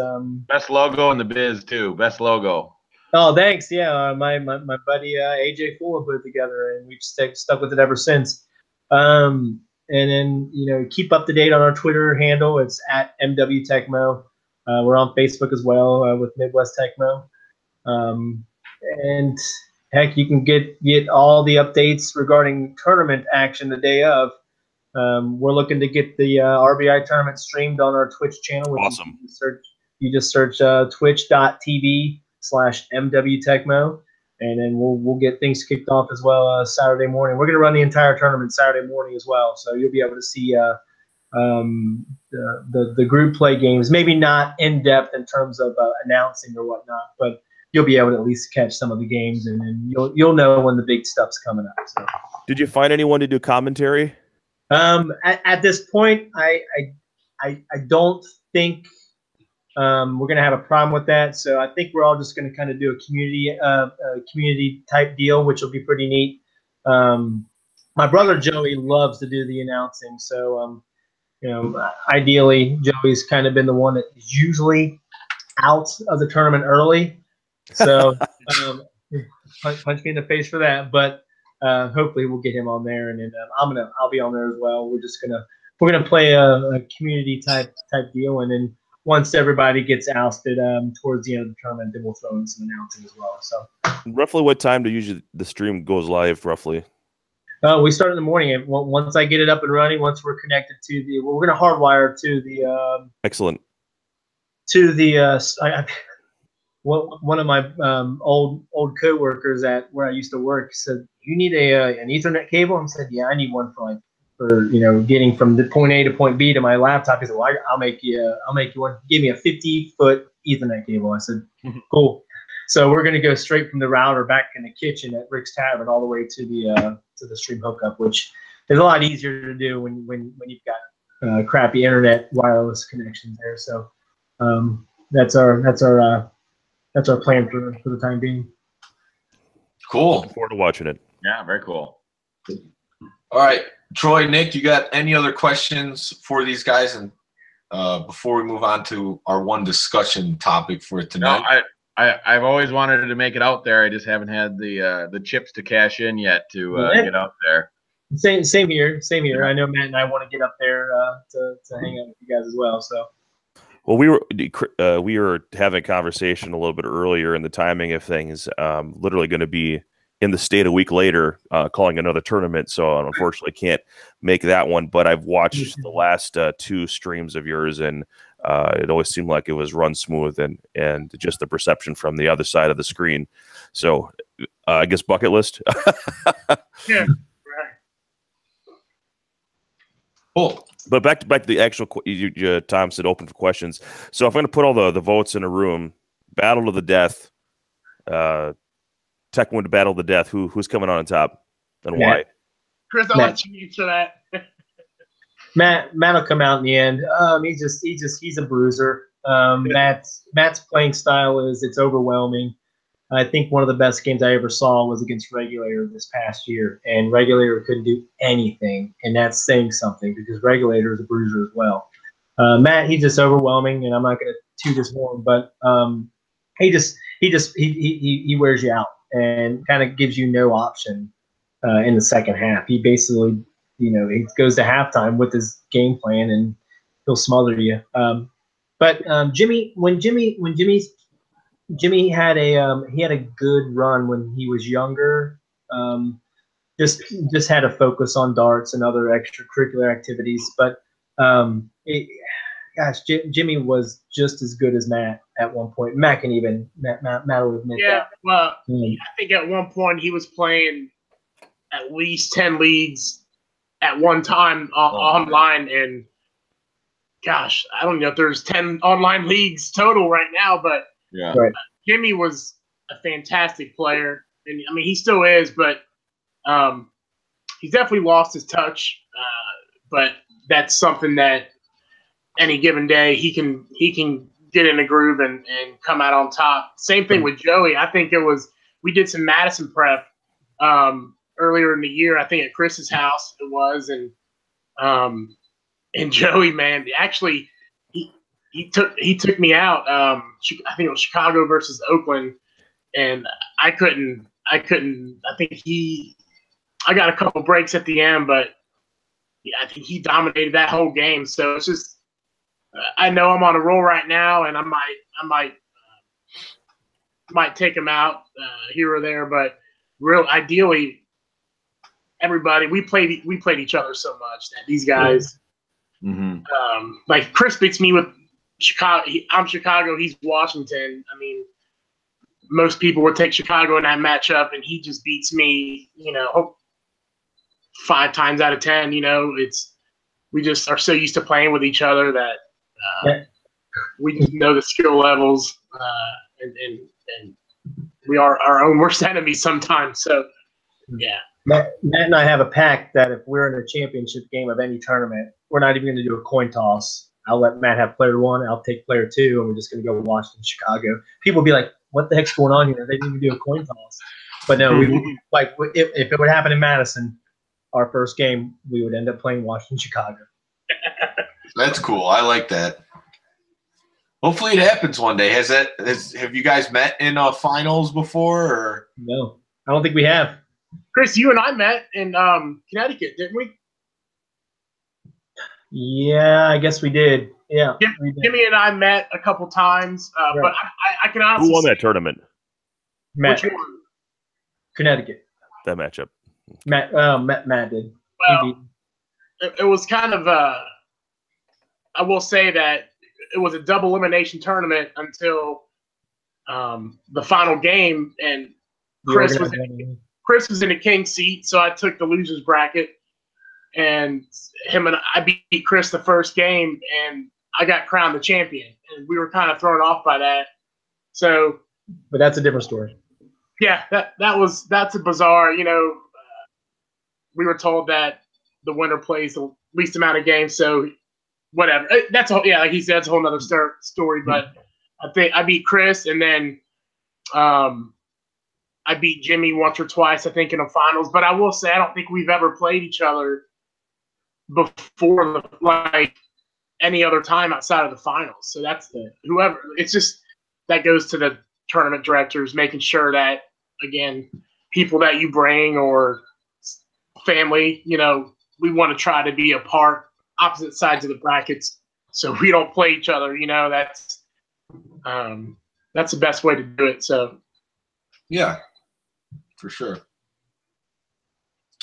[SPEAKER 2] best logo in the biz too. Best logo.
[SPEAKER 4] Oh, thanks. Yeah, my buddy AJ Fuller put it together, and we've stuck with it ever since. And then keep up to date on our Twitter handle. It's at MWTecmo. We're on Facebook as well with Midwest Tecmo. And heck, you can get all the updates regarding tournament action the day of. We're looking to get the RBI tournament streamed on our Twitch channel. Which
[SPEAKER 3] awesome.
[SPEAKER 4] You just search twitch.tv/MWTecmo, and then we'll get things kicked off as well Saturday morning. We're going to run the entire tournament Saturday morning as well, so you'll be able to see the group play games. Maybe not in depth in terms of announcing or whatnot, but you'll be able to at least catch some of the games, and then you'll know when the big stuff's coming up. So,
[SPEAKER 3] did you find anyone to do commentary?
[SPEAKER 4] At this point, I don't think we're going to have a problem with that. So I think we're all just going to kind of do a community type deal, which will be pretty neat. My brother Joey loves to do the announcing. So, ideally Joey's kind of been the one that is usually out of the tournament early. So, punch me in the face for that. But hopefully we'll get him on there, and then I'll be on there as well. We're gonna play a community type deal, and then once everybody gets ousted towards the end of the tournament, then we'll throw in some announcing as well. So,
[SPEAKER 3] roughly what time do usually the stream goes live? Roughly,
[SPEAKER 4] we start in the morning. Once I get it up and running, once we're connected to we're gonna hardwire to the
[SPEAKER 3] excellent
[SPEAKER 4] to the one of my old coworkers at where I used to work said, "You need an Ethernet cable?" I said, "Yeah, I need one for getting from the point A to point B to my laptop." He said, "Well, I'll make you one. Give me a 50-foot Ethernet cable." I said, "Cool." So we're gonna go straight from the router back in the kitchen at Rick's Tavern all the way to the stream hookup, which is a lot easier to do when you've got crappy internet wireless connections there. So that's our plan for the time being.
[SPEAKER 1] Cool.
[SPEAKER 3] Looking forward to watching it.
[SPEAKER 2] Yeah, very cool.
[SPEAKER 1] All right, Troy, Nick, you got any other questions for these guys? And before we move on to our one discussion topic for tonight.
[SPEAKER 2] No, I've always wanted to make it out there. I just haven't had the chips to cash in yet to get out there.
[SPEAKER 4] Same here. Yeah. I know Matt and I want to get up there to hang out with you guys as well. So.
[SPEAKER 3] Well, we were having a conversation a little bit earlier in the timing of things. Literally going to be in the state a week later, calling another tournament. So unfortunately can't make that one. But I've watched the last 2 streams of yours, and it always seemed like it was run smooth and just the perception from the other side of the screen. So I guess bucket list.
[SPEAKER 5] Yeah.
[SPEAKER 1] Cool.
[SPEAKER 3] But back to the actual, Tom said open for questions. So if I'm going to put all the votes in a room, battle to the death, Tecmo to battle to the death, who's coming on top and why?
[SPEAKER 5] Chris, I'll let you answer that.
[SPEAKER 4] Matt will come out in the end. He's a bruiser. Matt's playing style it's overwhelming. I think one of the best games I ever saw was against Regulator this past year, and Regulator couldn't do anything, and that's saying something because Regulator is a bruiser as well. Matt, he's just overwhelming, and I'm not going to toot his horn, but he wears you out and kind of gives you no option in the second half. He basically, he goes to halftime with his game plan, and he'll smother you. But Jimmy had a good run when he was younger. Just had to focus on darts and other extracurricular activities. But Jimmy was just as good as Matt at one point. Matt will admit that.
[SPEAKER 5] Yeah, well, I think at one point he was playing at least 10 leagues at one time online, and gosh, I don't know if there's 10 online leagues total right now, but
[SPEAKER 2] yeah,
[SPEAKER 4] right.
[SPEAKER 5] Jimmy was a fantastic player, and I mean he still is, but he's definitely lost his touch. But that's something that any given day he can get in a groove and come out on top. Same thing with Joey. I think we did some Madison prep earlier in the year. I think at Chris's house it was, and Joey, man, actually he took me out. I think it was Chicago versus Oakland, and I couldn't. I think I got a couple breaks at the end, but yeah, I think he dominated that whole game. So it's just, I know I'm on a roll right now, and I might take him out here or there, but ideally, everybody we played each other so much that these guys, like Chris beats me with Chicago. I'm Chicago. He's Washington. I mean, most people would take Chicago in that matchup, and he just beats me. 5 times out of 10. We just are so used to playing with each other that we just know the skill levels, and we are our own worst enemies sometimes. So, yeah.
[SPEAKER 4] Matt and I have a pact that if we're in a championship game of any tournament, we're not even going to do a coin toss. I'll let Matt have player 1. I'll take player 2, and we're just going to go Washington, Chicago. People will be like, "What the heck's going on here?" They didn't even do a coin toss. But no, if it would happen in Madison, our first game, we would end up playing Washington, Chicago.
[SPEAKER 1] That's cool. I like that. Hopefully, it happens one day. Have you guys met in finals before? Or?
[SPEAKER 4] No, I don't think we have.
[SPEAKER 5] Chris, you and I met in Connecticut, didn't we?
[SPEAKER 4] Yeah, I guess we did. Yeah, we did.
[SPEAKER 5] Jimmy and I met a couple times,
[SPEAKER 4] Right.
[SPEAKER 5] but I can honestly.
[SPEAKER 3] Who won that tournament?
[SPEAKER 4] Matt,
[SPEAKER 5] Which one?
[SPEAKER 4] Connecticut.
[SPEAKER 3] That matchup.
[SPEAKER 4] Matt did.
[SPEAKER 5] Well, it was kind of I will say that it was a double elimination tournament until the final game, and Chris was in a king seat, so I took the losers bracket, and I beat Chris the first game, and I got crowned the champion, and we were kind of thrown off by that. So,
[SPEAKER 4] but that's a different story.
[SPEAKER 5] Yeah, that's a bizarre. We were told that the winner plays the least amount of games, so whatever. That's all. Yeah, like he said, it's a whole other story. But I think I beat Chris, and then I beat Jimmy once or twice, I think, in the finals. But I will say, I don't think we've ever played each other before, like any other time outside of the finals. So that's whoever. It's just that goes to the tournament directors, making sure that, again, people that you bring or family, we want to try to be apart, opposite sides of the brackets, so we don't play each other. That's the best way to do it. So,
[SPEAKER 1] yeah, for sure.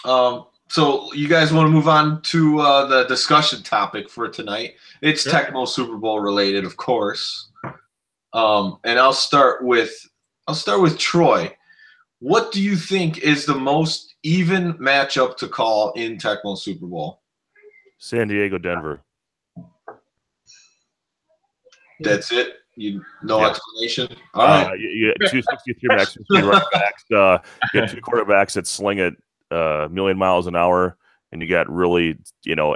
[SPEAKER 1] So you guys want to move on to the discussion topic for tonight? It's sure. Tecmo Super Bowl related, of course. And I'll start with Troy. What do you think is the most even matchup to call in Tecmo Super Bowl?
[SPEAKER 3] San Diego, Denver.
[SPEAKER 1] That's it? Explanation? All right.
[SPEAKER 3] You get 263 maximum speed running backs. You get 2 quarterbacks that sling it a million miles an hour, and you got really,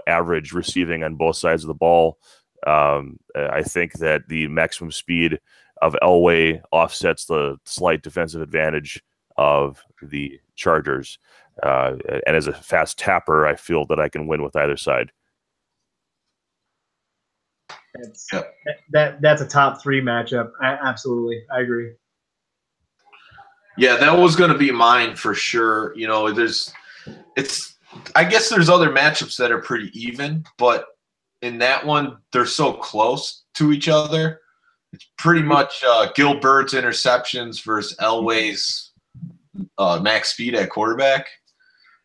[SPEAKER 3] average receiving on both sides of the ball. I think that the maximum speed of Elway offsets the slight defensive advantage of the Chargers. And as a fast tapper, I feel that I can win with either side.
[SPEAKER 4] That's a top 3 matchup. Absolutely. I agree.
[SPEAKER 1] Yeah, that was going to be mine for sure. You know, I guess there's other matchups that are pretty even, but in that one, they're so close to each other. It's pretty much Gilbert's interceptions versus Elway's max speed at quarterback.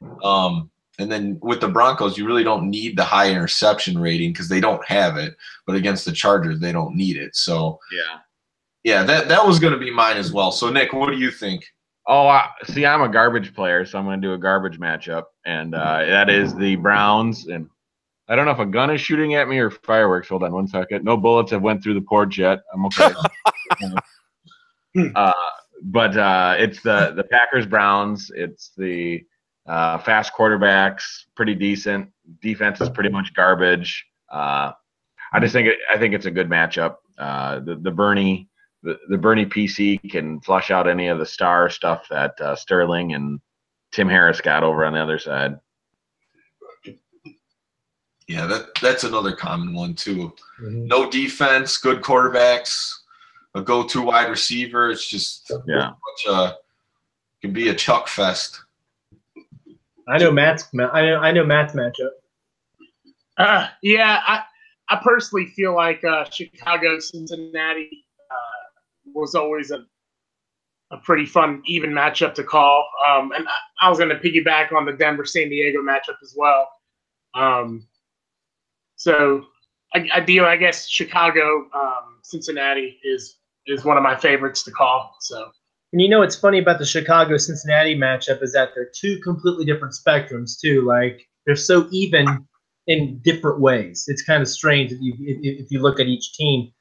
[SPEAKER 1] And then with the Broncos, you really don't need the high interception rating because they don't have it. But against the Chargers, they don't need it. So yeah, that was going to be mine as well. So Nick, what do you think?
[SPEAKER 2] Oh, see, I'm a garbage player, so I'm going to do a garbage matchup, and that is the Browns. And I don't know if a gun is shooting at me or fireworks. Hold on one second. No bullets have went through the porch yet. I'm okay. But it's the Packers Browns. It's the fast quarterbacks, pretty decent. Defense is pretty much garbage. I think it's a good matchup. The Bernie PC can flush out any of the star stuff that Sterling and Tim Harris got over on the other side.
[SPEAKER 1] Yeah, that's another common one too. Mm-hmm. No defense, good quarterbacks, a go-to wide receiver. It's just can be a chuck fest.
[SPEAKER 4] I know Matt's matchup.
[SPEAKER 5] Yeah, I personally feel like Chicago Cincinnati was always a pretty fun even matchup to call. And I was going to piggyback on the Denver San Diego matchup as well. So I guess Chicago Cincinnati is one of my favorites to call. So.
[SPEAKER 4] And you know what's funny about the Chicago-Cincinnati matchup is that they're 2 completely different spectrums too. Like they're so even in different ways. It's kind of strange if you look at each team.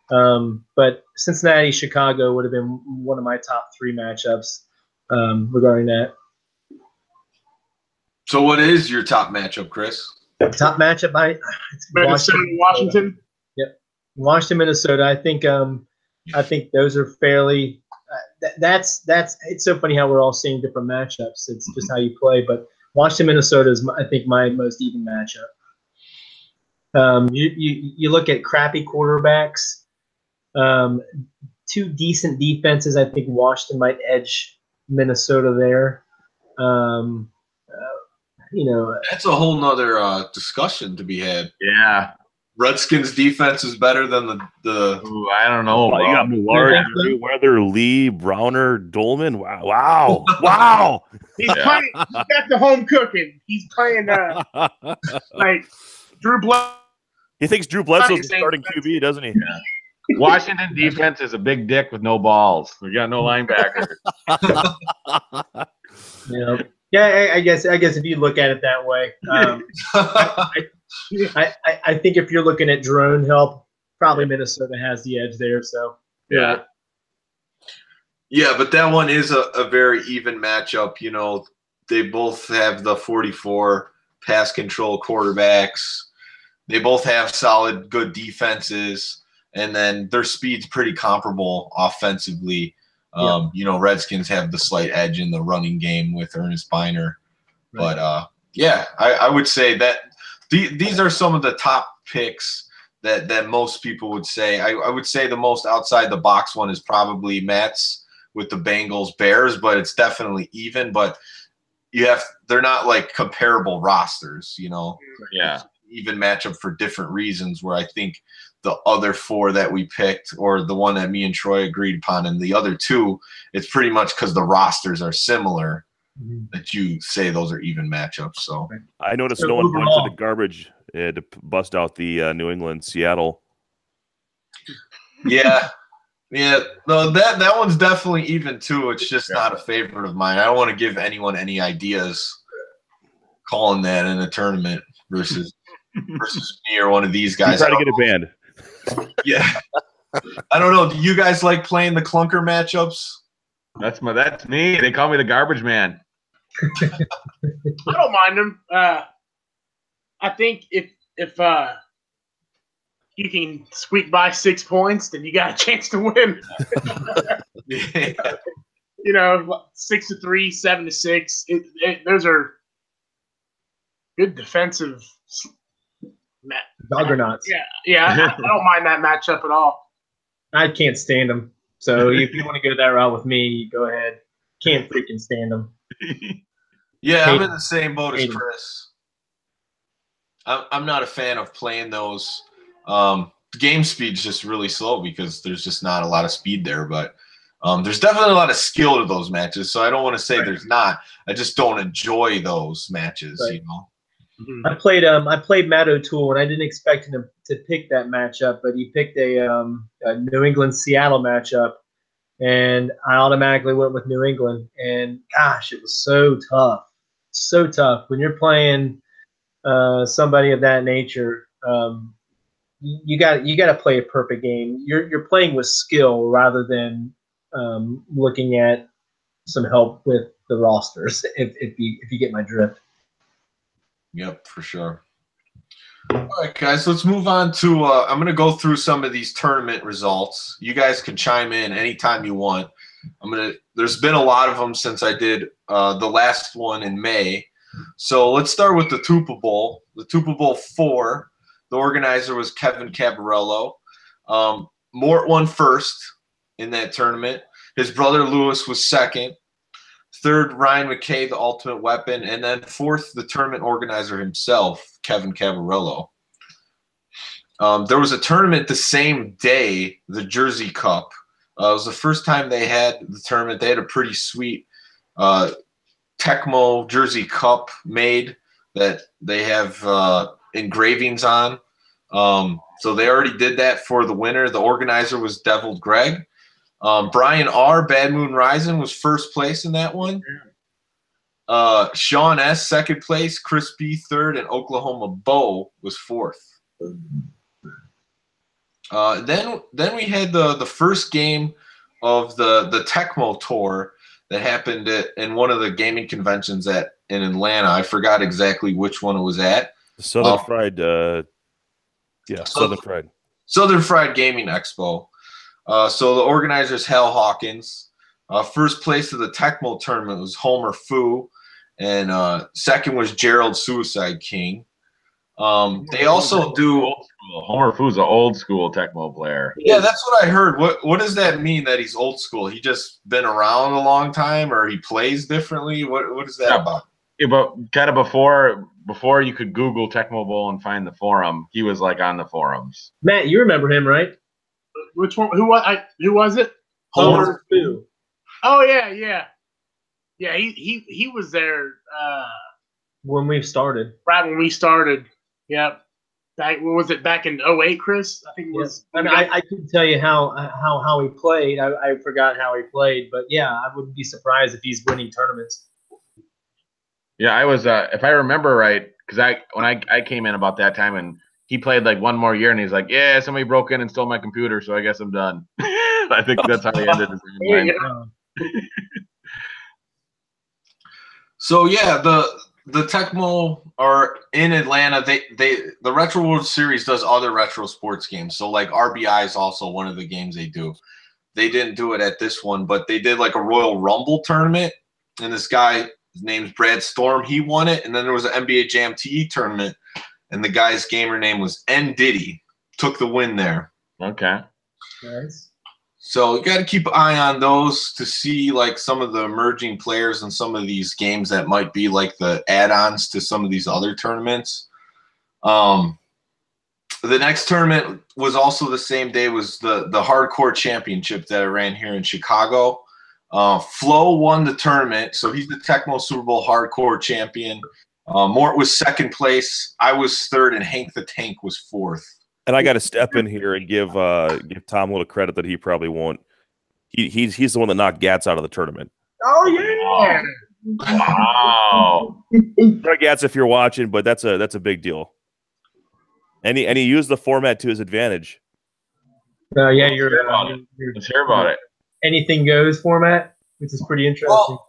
[SPEAKER 4] But Cincinnati-Chicago would have been one of my top 3 matchups regarding that.
[SPEAKER 1] So what is your top matchup, Chris?
[SPEAKER 4] Top matchup,
[SPEAKER 5] Minnesota, Washington.
[SPEAKER 4] Yep, Washington, Minnesota. I think those are fairly. That's it's so funny how we're all seeing different matchups. It's just how you play. But Washington, Minnesota is I think my most even matchup. You look at crappy quarterbacks, 2 decent defenses. I think Washington might edge Minnesota there.
[SPEAKER 1] That's a whole nother discussion to be had.
[SPEAKER 2] Yeah.
[SPEAKER 1] Redskins defense is better than the
[SPEAKER 2] Ooh, I don't know.
[SPEAKER 3] You got Millard, Weather, Lee, Browner, Dolman. Wow. Wow.
[SPEAKER 5] He's playing. He's got the home cooking. He's playing like Drew Bledsoe.
[SPEAKER 3] He thinks Drew Bledsoe's the starting QB, doesn't he?
[SPEAKER 2] Yeah. Washington defense is a big dick with no balls. We got no linebacker.
[SPEAKER 4] Yeah, I guess if you look at it that way, I think if you're looking at drone help, probably Minnesota has the edge there. So
[SPEAKER 2] yeah,
[SPEAKER 1] but that one is a very even matchup. You know, they both have the 44 pass control quarterbacks. They both have solid, good defenses, and then their speed's pretty comparable offensively. You know, Redskins have the slight edge in the running game with Ernest Biner. Right. But, I would say that these are some of the top picks that most people would say. I would say the most outside-the-box one is probably Matt's with the Bengals-Bears, but it's definitely even. But they're not, like, comparable rosters, you know.
[SPEAKER 2] Yeah.
[SPEAKER 1] It's even matchup for different reasons where I think – the other 4 that we picked, or the one that me and Troy agreed upon, and the other 2, it's pretty much because the rosters are similar that you say those are even matchups. So
[SPEAKER 3] I noticed no one went to the garbage to bust out the New England Seattle.
[SPEAKER 1] Yeah. No, that one's definitely even too. It's just not a favorite of mine. I don't want to give anyone any ideas calling that in a tournament versus me or one of these guys.
[SPEAKER 3] Try to get it banned.
[SPEAKER 1] Yeah, I don't know. Do you guys like playing the clunker matchups?
[SPEAKER 2] That's me. They call me the garbage man.
[SPEAKER 5] I don't mind them. I think if you can squeak by 6 points, then you got a chance to win.
[SPEAKER 1] Yeah.
[SPEAKER 5] You know, 6-3, 7-6. Those are good defensive.
[SPEAKER 4] Juggernauts.
[SPEAKER 5] Yeah. I don't mind that matchup at all.
[SPEAKER 4] I can't stand them. So if you want to go that route with me, go ahead. Can't freaking stand them.
[SPEAKER 1] Yeah, I'm in the same boat as Chris. I'm not a fan of playing those. Game speed's just really slow because there's just not a lot of speed there. But there's definitely a lot of skill to those matches. So I don't want to say there's not. I just don't enjoy those matches.
[SPEAKER 4] Right.
[SPEAKER 1] You know.
[SPEAKER 4] I played Matt O'Toole, and I didn't expect him to pick that matchup, but he picked a New England Seattle matchup, and I automatically went with New England. And gosh, it was so tough when you're playing somebody of that nature. You got to play a perfect game. You're playing with skill rather than looking at some help with the rosters. If you get my drift.
[SPEAKER 1] Yep, for sure. All right, guys, let's move on to I'm going to go through some of these tournament results. You guys can chime in anytime you want. There's been a lot of them since I did the last one in May. So let's start with the Tupa Bowl. The Tupa Bowl 4, the organizer was Kevin Cabarello. Mort won first in that tournament. His brother Lewis was second. Third, Ryan McKay, the Ultimate Weapon. And then fourth, the tournament organizer himself, Kevin Cabarello. There was a tournament the same day, the Jersey Cup. It was the first time they had the tournament. They had a pretty sweet Tecmo Jersey Cup made that they have engravings on. So they already did that for the winner. The organizer was Deviled Greg. Brian R., Bad Moon Rising, was first place in that one. Sean S., second place. Chris B., third. And Oklahoma Bo was fourth. Then we had the first game of the Tecmo tour that happened in one of the gaming conventions in Atlanta. I forgot exactly which one it was at.
[SPEAKER 3] Southern Fried. Southern Fried.
[SPEAKER 1] Southern Fried Gaming Expo. So the organizers, Hal Hawkins. First place of the Tecmo tournament was Homer Fu, and second was Gerald Suicide King. They also do.
[SPEAKER 2] Homer Fu's an old school Tecmo player.
[SPEAKER 1] Yeah, that's what I heard. What does that mean that he's old school? He just been around a long time, or he plays differently? What is that about?
[SPEAKER 2] Yeah, but kind of before you could Google Tecmo Bowl and find the forum, he was like on the forums.
[SPEAKER 4] Matt, you remember him, right?
[SPEAKER 5] Which one? Who was it?
[SPEAKER 4] Homer Fu.
[SPEAKER 5] Oh yeah. He was there
[SPEAKER 4] When we started.
[SPEAKER 5] right when we started. Yep. What was it, back in 2008, Chris? I think it was.
[SPEAKER 4] I mean, I couldn't tell you how he played. I forgot how he played, but yeah, I wouldn't be surprised if he's winning tournaments.
[SPEAKER 2] Yeah, I was. If I remember right, because when I came in about that time, and he played like one more year, and he's like, "Yeah, somebody broke in and stole my computer, so I guess I'm done." I think that's how he ended his game.
[SPEAKER 1] So yeah, the Tecmo are in Atlanta. The Retro World Series does other retro sports games. So like RBI is also one of the games they do. They didn't do it at this one, but they did like a Royal Rumble tournament, and this guy, his name's Brad Storm, he won it. And then there was an NBA Jam TE tournament, and the guy's gamer name was N Diddy, took the win there.
[SPEAKER 2] Okay.
[SPEAKER 4] Nice.
[SPEAKER 1] So you got to keep an eye on those to see like some of the emerging players in some of these games that might be like the add-ons to some of these other tournaments. The next tournament was also the same day, was the Hardcore Championship that I ran here in Chicago. Flo won the tournament, so he's the Tecmo Super Bowl Hardcore champion. Mort was second place. I was third, and Hank the Tank was fourth.
[SPEAKER 3] And I got to step in here and give Tom a little credit that he probably won't. He's the one that knocked Gats out of the tournament.
[SPEAKER 4] Oh yeah!
[SPEAKER 2] Wow.
[SPEAKER 3] Sorry, Gats, if you're watching, but that's a big deal. And he used the format to his advantage.
[SPEAKER 4] Yeah,
[SPEAKER 2] Let's hear about it.
[SPEAKER 4] Anything goes format, which is pretty interesting.
[SPEAKER 1] Well,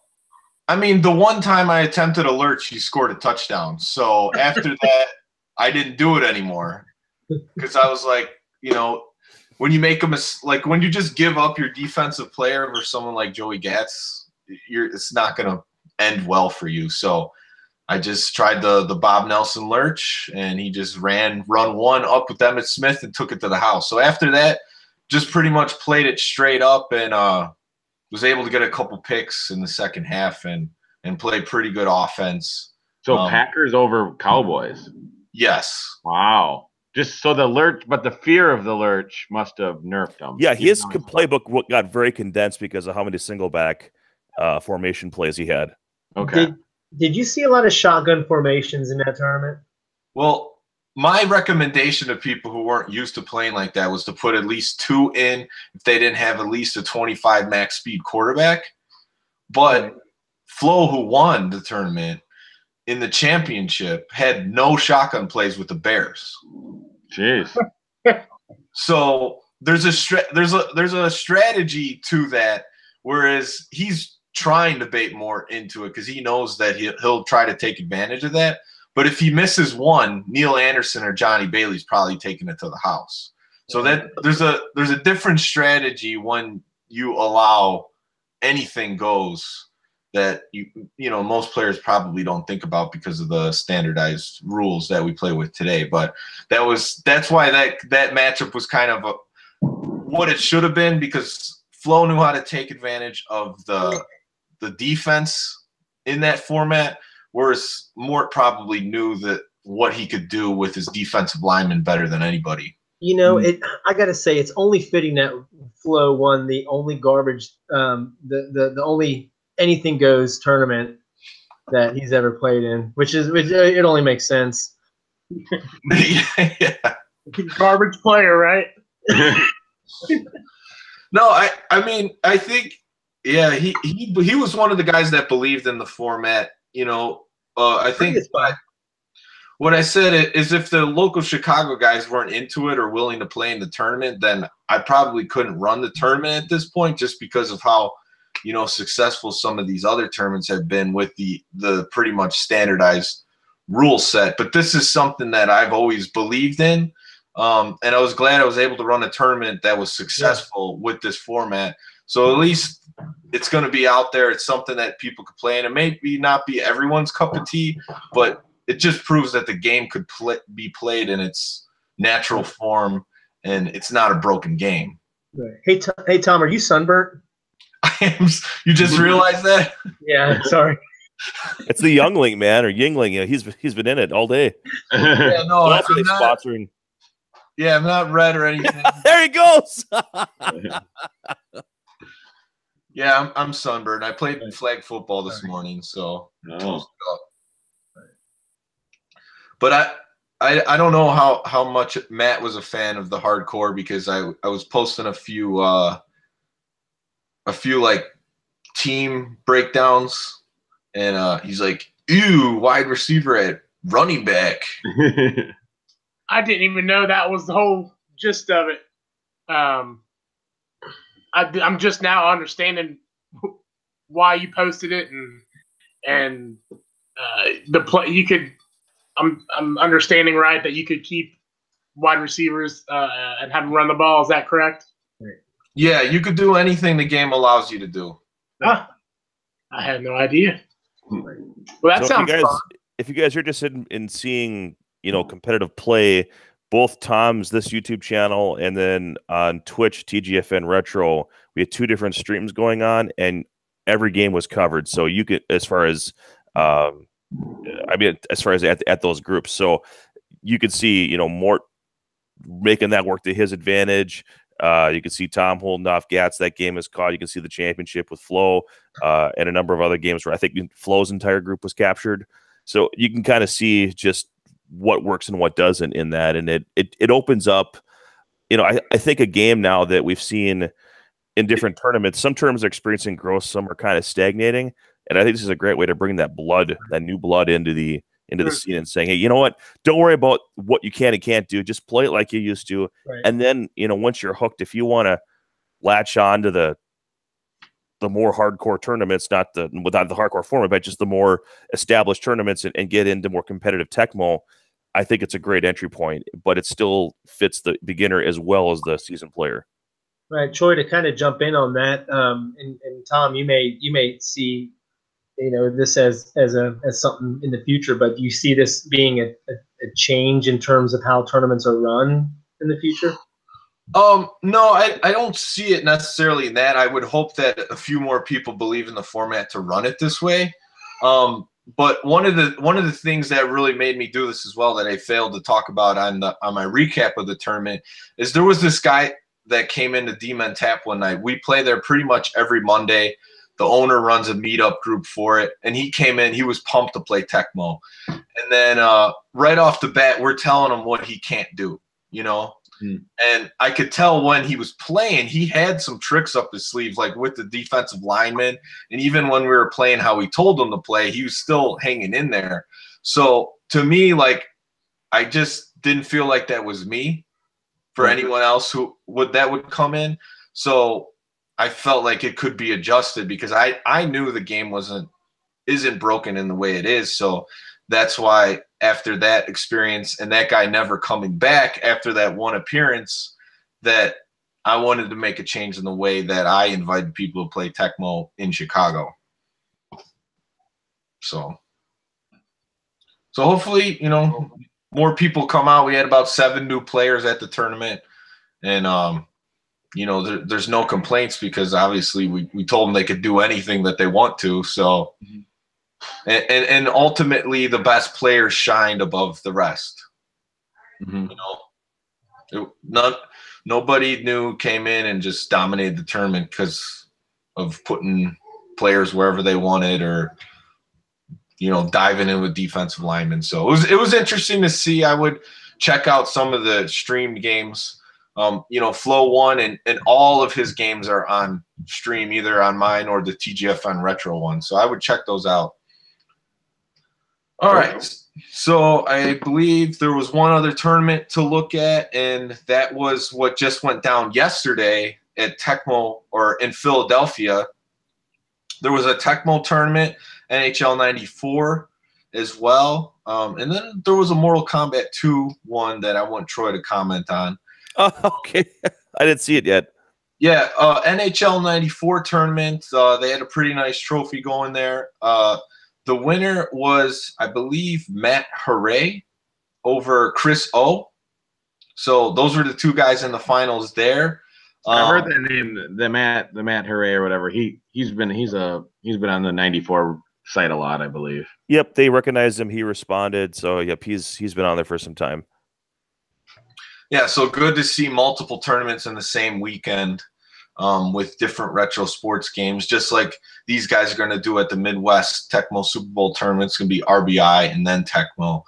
[SPEAKER 1] I mean, the one time I attempted a lurch, he scored a touchdown. So after that, I didn't do it anymore because I was like, you know, when you make like when you just give up your defensive player for someone like Joey Gatz, it's not going to end well for you. So I just tried the Bob Nelson lurch, and he just run one up with Emmitt Smith and took it to the house. So after that, just pretty much played it straight up and was able to get a couple picks in the second half and play pretty good offense.
[SPEAKER 2] So Packers over Cowboys.
[SPEAKER 1] Yes.
[SPEAKER 2] Wow. Just so the lurch, but the fear of the lurch must have nerfed him.
[SPEAKER 3] Yeah, his playbook got very condensed because of how many single back formation plays he had.
[SPEAKER 2] Okay.
[SPEAKER 4] Did you see a lot of shotgun formations in that tournament?
[SPEAKER 1] Well, my recommendation to people who weren't used to playing like that was to put at least 2 in if they didn't have at least a 25 max speed quarterback. But Flo, who won the tournament in the championship, had no shotgun plays with the Bears.
[SPEAKER 2] Jeez.
[SPEAKER 1] So there's a strategy to that, whereas he's trying to bait more into it because he knows that he'll try to take advantage of that. But if he misses one, Neil Anderson or Johnny Bailey's probably taking it to the house. So that there's a different strategy when you allow anything goes that you know most players probably don't think about because of the standardized rules that we play with today. But that's why that matchup was kind of what it should have been, because Flo knew how to take advantage of the defense in that format, whereas Mort probably knew that what he could do with his defensive lineman better than anybody.
[SPEAKER 4] You know, I got to say, it's only fitting that Flo won the only garbage, the only anything goes tournament that he's ever played in, which it only makes sense.
[SPEAKER 1] Yeah.
[SPEAKER 5] Garbage player, right?
[SPEAKER 1] No, I mean, I think, yeah, he was one of the guys that believed in the format. You know, I think what I said is if the local Chicago guys weren't into it or willing to play in the tournament, then I probably couldn't run the tournament at this point, just because of how, you know, successful some of these other tournaments have been with the pretty much standardized rule set. But this is something that I've always believed in. And I was glad I was able to run a tournament that was successful with this format. So at least it's going to be out there. It's something that people could play, and it may not be everyone's cup of tea, but it just proves that the game could be played in its natural form, and it's not a broken game.
[SPEAKER 4] Right. Hey, Tom, are you sunburnt?
[SPEAKER 1] You just realized that?
[SPEAKER 4] Yeah, sorry.
[SPEAKER 3] It's the Youngling, man, or Yingling. You know, he's been in it all day.
[SPEAKER 1] Yeah, no,
[SPEAKER 3] that's what they're sponsoring.
[SPEAKER 1] Yeah, I'm not red or anything.
[SPEAKER 3] There he goes.
[SPEAKER 1] Yeah, I'm sunburned. I played flag football this morning, so toasted up. But I don't know how much Matt was a fan of the hardcore, because I was posting a few like team breakdowns, and he's like, "Ew, wide receiver at running back."
[SPEAKER 5] I didn't even know that was the whole gist of it. I'm just now understanding why you posted it, and the play you could. I'm understanding right that you could keep wide receivers and have them run the ball. Is that correct?
[SPEAKER 1] Yeah, you could do anything the game allows you to do.
[SPEAKER 5] I had no idea. Well, that sounds fun.
[SPEAKER 3] If you guys are interested in seeing, you know, competitive play, both Tom's this YouTube channel and then on Twitch TGFN Retro, we had 2 different streams going on, and every game was covered. So you could, as far as at those groups, so you could see, you know, Mort making that work to his advantage. You can see Tom holding off Gats. That game is caught. You can see the championship with Flo and a number of other games where I think Flo's entire group was captured. So you can kind of see just what works and what doesn't in that. And it opens up, you know, I think a game now that we've seen in different tournaments, some tournaments are experiencing growth, some are kind of stagnating. And I think this is a great way to bring that new blood into the scene and saying, hey, you know what? Don't worry about what you can and can't do. Just play it like you used to.
[SPEAKER 4] Right.
[SPEAKER 3] And then, you know, once you're hooked, if you want to latch on to the more hardcore tournaments, without the hardcore format, but just the more established tournaments and get into more competitive Tecmo, I think it's a great entry point, but it still fits the beginner as well as the seasoned player.
[SPEAKER 4] Right, Troy, to kind of jump in on that, and Tom, you may see, this as something in the future, but do you see this being a change in terms of how tournaments are run in the future?
[SPEAKER 1] No, I don't see it necessarily in that. I would hope that a few more people believe in the format to run it this way. But one of the things that really made me do this as well that I failed to talk about on my recap of the tournament is there was this guy that came into D-Men Tap one night. We play there pretty much every Monday. The owner runs a meetup group for it, and he came in. He was pumped to play Tecmo, and then right off the bat, we're telling him what he can't do, And I could tell when he was playing, he had some tricks up his sleeve, like with the defensive lineman. And even when we were playing how we told him to play, he was still hanging in there. So to me, like, I just didn't feel like that was me for anyone else who would come in. So I felt like it could be adjusted because I knew the game isn't broken in the way it is. So that's why after that experience and that guy never coming back after that one appearance, that I wanted to make a change in the way that I invited people to play Tecmo in Chicago. So hopefully, more people come out. We had about 7 new players at the tournament, and there's no complaints because obviously we told them they could do anything that they want to. So. And ultimately, the best players shined above the rest. Nobody new came in and just dominated the tournament because of putting players wherever they wanted or diving in with defensive linemen. So it was interesting to see. I would check out some of the streamed games. Flow One and all of his games are on stream, either on mine or the TGFN Retro one. So I would check those out. All right, so I believe there was one other tournament to look at, and that was what just went down yesterday at Tecmo or in Philadelphia. There was a Tecmo tournament, NHL 94 as well, and then there was a Mortal Kombat 2 one that I want Troy to comment on.
[SPEAKER 3] Oh, okay. I didn't see it yet.
[SPEAKER 1] Yeah, NHL 94 tournament. They had a pretty nice trophy going there. The winner was, I believe, Matt Hooray over Chris O. So those were the 2 guys in the finals there.
[SPEAKER 2] I heard that name, the Matt Hooray or whatever. He's been on the 94 site a lot, I believe.
[SPEAKER 3] Yep, they recognized him. He responded. So yep, he's been on there for some time.
[SPEAKER 1] Yeah, so good to see multiple tournaments in the same weekend. With different retro sports games, just like these guys are going to do at the Midwest Tecmo Super Bowl tournament. It's going to be RBI and then Tecmo.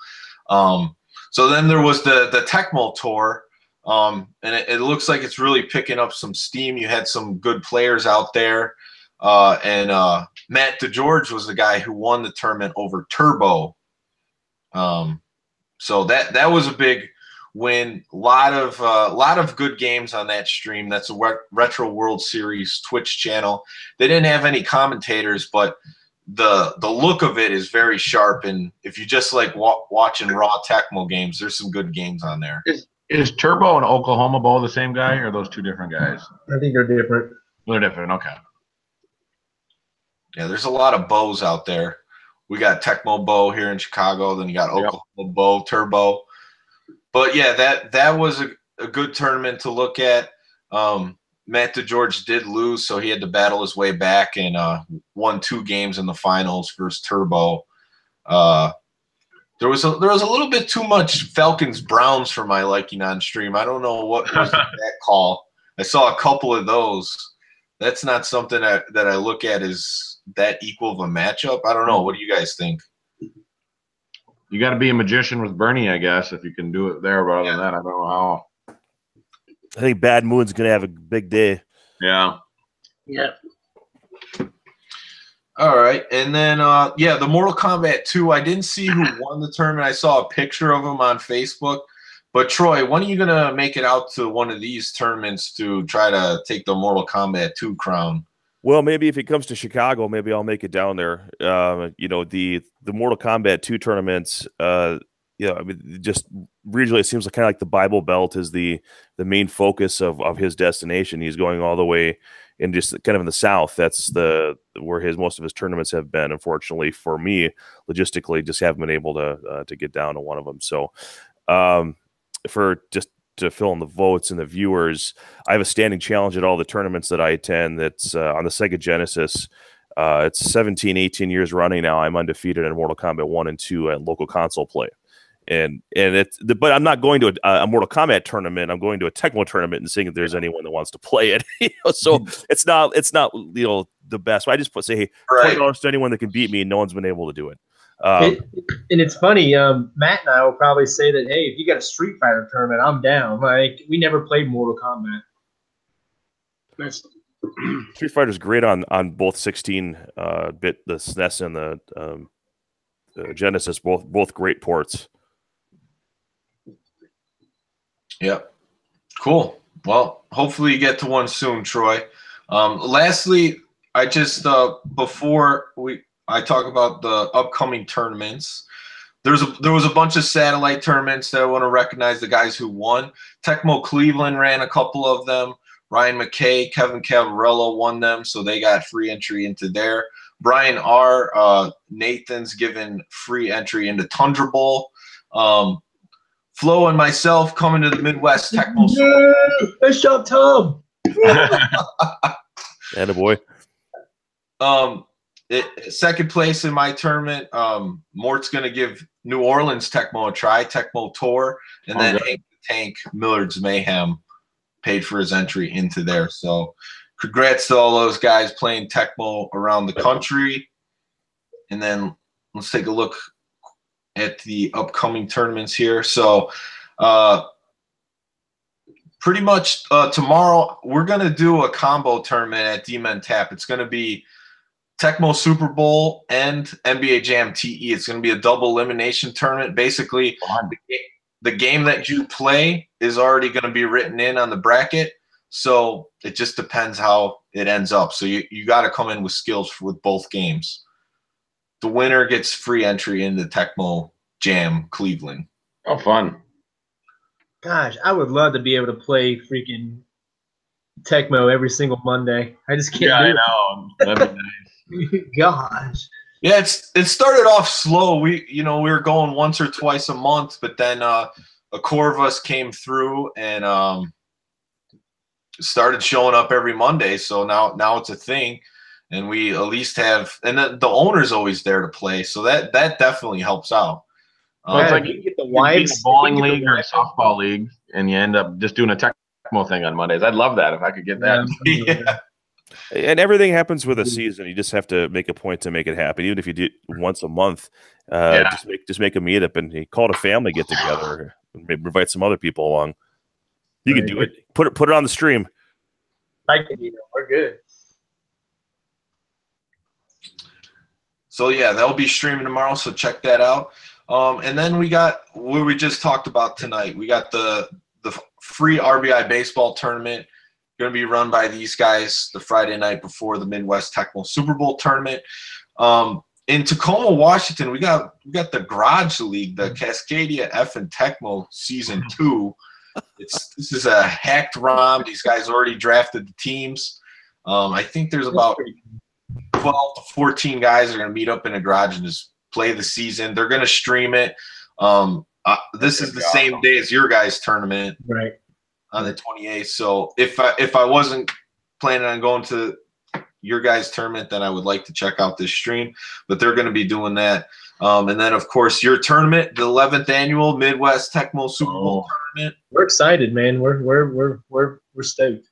[SPEAKER 1] So then there was the Tecmo tour, and it looks like it's really picking up some steam. You had some good players out there, and Matt DeGeorge was the guy who won the tournament over Turbo. So that was a big win. A lot of good games on that stream. That's a Retro World Series Twitch channel. They didn't have any commentators, but the look of it is very sharp. And if you just like watching raw Tecmo games, there's some good games on there.
[SPEAKER 2] Is Turbo and Oklahoma Bowl the same guy, or are those 2 different guys?
[SPEAKER 4] I think they're different.
[SPEAKER 2] They're different. Okay.
[SPEAKER 1] Yeah, there's a lot of bows out there. We got Tecmo Bow here in Chicago. Then you got Oklahoma Bow, Turbo. But yeah, that was a good tournament to look at. Matt DeGeorge did lose, so he had to battle his way back and won 2 games in the finals versus Turbo. There was a little bit too much Falcons Browns for my liking on stream. I don't know what was that call. I saw a couple of those. That's not something that I look at as that equal of a matchup. I don't know. What do you guys think?
[SPEAKER 2] You got to be a magician with Bernie, I guess, if you can do it there. But other than that, I don't know how.
[SPEAKER 3] I think Bad Moon's going to have a big day.
[SPEAKER 2] Yeah.
[SPEAKER 5] Yeah.
[SPEAKER 1] All right. And then, the Mortal Kombat 2, I didn't see who won the tournament. I saw a picture of him on Facebook. But, Troy, when are you going to make it out to one of these tournaments to try to take the Mortal Kombat 2 crown?
[SPEAKER 3] Well, maybe if it comes to Chicago, maybe I'll make it down there. The Mortal Kombat 2 tournaments, I mean, just regionally, it seems like kind of like the Bible Belt is the main focus of his destination. He's going all the way in just kind of in the south. That's where most of his tournaments have been. Unfortunately for me, logistically, just haven't been able to get down to one of them. So, for just to fill in the votes and the viewers, I have a standing challenge at all the tournaments that I attend. That's on the Sega Genesis. It's 17, 18 years running now. I'm undefeated in Mortal Kombat 1 and 2 at local console play. But I'm not going to a Mortal Kombat tournament. I'm going to a Tecmo tournament and seeing if there's anyone that wants to play it. So it's not the best. I just say, hey, $20 to anyone that can beat me. And no one's been able to do it.
[SPEAKER 4] And it's funny. Matt and I will probably say that, hey, if you got a Street Fighter tournament, I'm down. Like, we never played Mortal Kombat.
[SPEAKER 3] Street Fighter's great on both 16-bit, the SNES and the Genesis. Both great ports. Yep.
[SPEAKER 1] Cool. Well, hopefully you get to one soon, Troy. Lastly, I just before I talk about the upcoming tournaments, there was a bunch of satellite tournaments that I want to recognize the guys who won. Tecmo Cleveland ran a couple of them. Ryan McKay, Kevin Cavarello won them, so they got free entry into there. Brian R. Nathan's given free entry into Tundra Bowl. Flo and myself coming to the Midwest Tecmo.
[SPEAKER 4] Nice job, Tom.
[SPEAKER 3] Attaboy.
[SPEAKER 1] Second place in my tournament. Mort's going to give New Orleans Tecmo a try, Tecmo Tour, and then Hank the Tank Millard's Mayhem paid for his entry into there. So congrats to all those guys playing Tecmo around the country. And then let's take a look at the upcoming tournaments here. So pretty much tomorrow we're going to do a combo tournament at D-Men Tap. It's going to be Tecmo Super Bowl and NBA Jam TE. It's going to be a double elimination tournament. Basically, the game that you play is already going to be written in on the bracket. So it just depends how it ends up. So you got to come in with skills with both games. The winner gets free entry into Tecmo Jam Cleveland.
[SPEAKER 2] Oh, fun.
[SPEAKER 4] Gosh, I would love to be able to play freaking Tecmo every single Monday. I just can't do it.
[SPEAKER 2] I know. That'd be nice.
[SPEAKER 4] Gosh.
[SPEAKER 1] Yeah, it started off slow. We were going once or twice a month, but then a core of us came through and started showing up every Monday. So now it's a thing. And we at least have, and the owner's always there to play, so that definitely helps out.
[SPEAKER 2] Well, it's like you get the wives, a bowling league or a softball league, and you end up just doing a Tecmo thing on Mondays. I'd love that if I could get that.
[SPEAKER 1] Yeah.
[SPEAKER 3] And everything happens with a season. You just have to make a point to make it happen. Even if you do it once a month, just make a meetup and call it a family get together. Maybe invite some other people along. You can do it. Put it on the stream.
[SPEAKER 4] We're good.
[SPEAKER 1] So yeah, that'll be streaming tomorrow. So check that out. And then we got what we just talked about tonight. We got the free RBI baseball tournament going to be run by these guys the Friday night before the Midwest Tecmo Super Bowl tournament. In Tacoma, Washington, we got the Garage League, the Cascadia Effin Tecmo Season 2. This is a hacked ROM. These guys already drafted the teams. I think there's about 12 to 14 guys are going to meet up in a garage and just play the season. They're going to stream it. This is the same day as your guys' tournament,
[SPEAKER 4] right?
[SPEAKER 1] On the 28th. So if I wasn't planning on going to your guys' tournament, then I would like to check out this stream. But they're going to be doing that. And then of course your tournament, the 11th annual Midwest Tecmo Super Bowl tournament.
[SPEAKER 4] We're excited, man. We're stoked.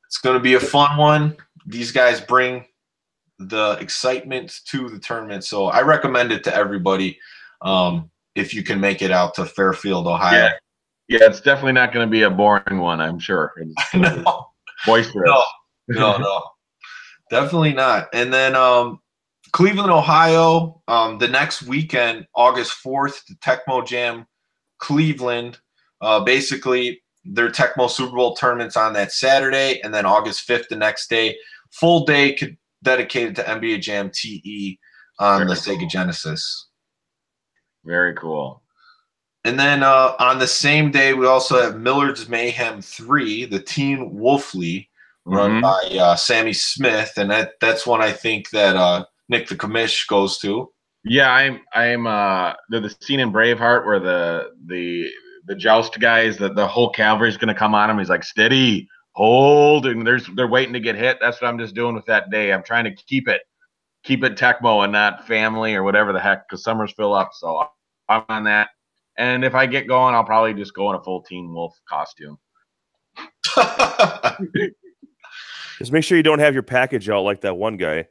[SPEAKER 1] It's going to be a fun one. These guys bring the excitement to the tournament. So I recommend it to everybody if you can make it out to Fairfield, Ohio.
[SPEAKER 2] Yeah, it's definitely not going to be a boring one, I'm sure.
[SPEAKER 1] No.
[SPEAKER 2] Boisterous.
[SPEAKER 1] No. Definitely not. And then Cleveland, Ohio, the next weekend, August 4th, the Tecmo Jam Cleveland. Basically, their Tecmo Super Bowl tournament's on that Saturday, and then August 5th, the next day, full day dedicated to NBA Jam TE on the Sega Genesis.
[SPEAKER 2] Very cool.
[SPEAKER 1] And then on the same day, we also have Millard's Mayhem 3, the Teen Wolfley, run by Sammy Smith, and that's one I think that Nick the Commish goes to.
[SPEAKER 2] Yeah, I'm the scene in Braveheart where the joust guys, the whole cavalry's gonna come on him. He's like, steady, hold, and they're waiting to get hit. That's what I'm just doing with that day. I'm trying to keep it Tecmo and not family or whatever the heck, because summers fill up. So I'm on that. And if I get going, I'll probably just go in a full Teen Wolf costume.
[SPEAKER 3] Just make sure you don't have your package out like that one guy.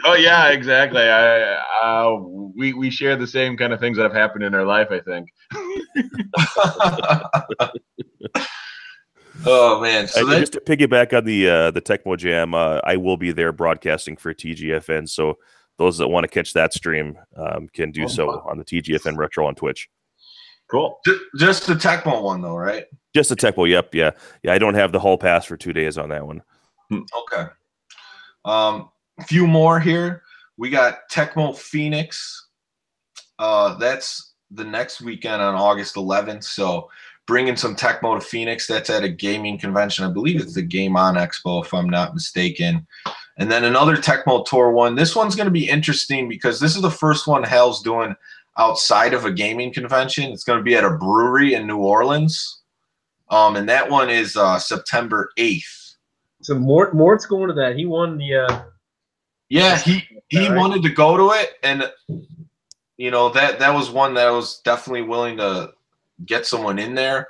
[SPEAKER 2] Oh yeah, exactly. We share the same kind of things that have happened in our life, I think.
[SPEAKER 1] Oh man! So
[SPEAKER 3] just to piggyback on the Tecmo Jam, I will be there broadcasting for TGFN. So those that want to catch that stream can do so on the TGFN Retro on Twitch.
[SPEAKER 2] Cool.
[SPEAKER 1] Just the Tecmo one though, right?
[SPEAKER 3] Just the Tecmo. Yep. Yeah. I don't have the whole pass for 2 days on that one.
[SPEAKER 1] Okay. A few more here. We got Tecmo Phoenix. That's the next weekend on August 11th. So bringing some Tecmo to Phoenix. That's at a gaming convention. I believe it's the Game On Expo, if I'm not mistaken. And then another Tecmo Tour one. This one's going to be interesting because this is the first one Hal's doing outside of a gaming convention. It's going to be at a brewery in New Orleans. And that one is September 8th.
[SPEAKER 4] So Mort's going to that. He won the
[SPEAKER 1] yeah, he wanted to go to it, and you know that was one that I was definitely willing to get someone in there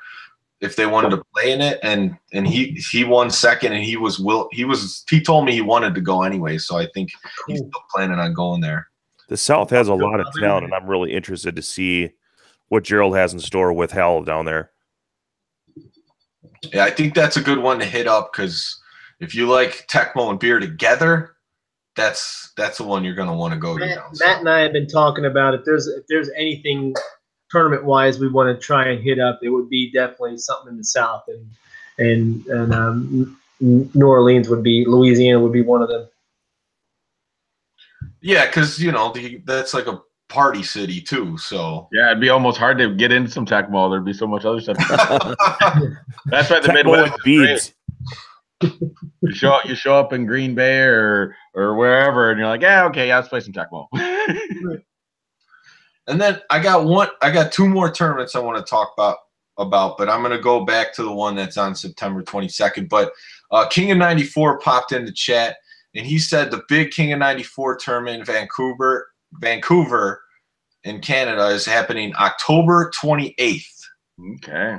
[SPEAKER 1] if they wanted to play in it, and he won second, and he told me he wanted to go anyway, so I think he's still planning on going there.
[SPEAKER 3] The South has a lot of talent, and I'm really interested to see what Gerald has in store with Hal down there.
[SPEAKER 1] Yeah, I think that's a good one to hit up because if you like Tecmo and beer together, that's the one you're going to want to go to.
[SPEAKER 4] Matt and I have been talking about if there's anything tournament wise we want to try and hit up, it would be definitely something in the South, and New Orleans Louisiana would be one of them.
[SPEAKER 1] Yeah, because that's like a party city too. So
[SPEAKER 2] yeah, it'd be almost hard to get into some Tecmo. There'd be so much other stuff. That's why the
[SPEAKER 3] Tecmo
[SPEAKER 2] Midwest
[SPEAKER 3] with beads.
[SPEAKER 2] You show up in Green Bay or wherever, and you're like, yeah, okay, yeah, let's play some Tecmo.
[SPEAKER 1] And then I got two more tournaments I want to talk about, but I'm gonna go back to the one that's on September 22nd. But King of 94 popped in the chat, and he said the big King of 94 tournament in Vancouver in Canada is happening October 28th.
[SPEAKER 2] Okay.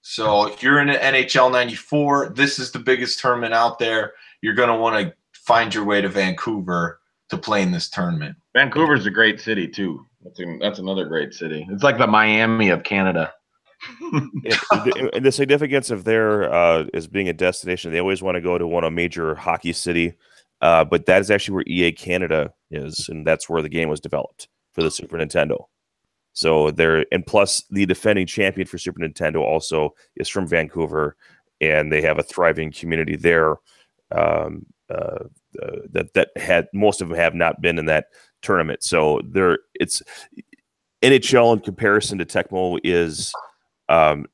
[SPEAKER 1] So if you're in the NHL 94, this is the biggest tournament out there. You're going to want to find your way to Vancouver to play in this tournament.
[SPEAKER 2] Vancouver's a great city, too. That's another great city. It's like the Miami of Canada.
[SPEAKER 3] And the significance of there as being a destination, they always want to go to a major hockey city. But that is actually where EA Canada is, and that's where the game was developed for the Super Nintendo. So and plus the defending champion for Super Nintendo also is from Vancouver, and they have a thriving community there. That had most of them have not been in that tournament. So it's NHL in comparison to Tecmo is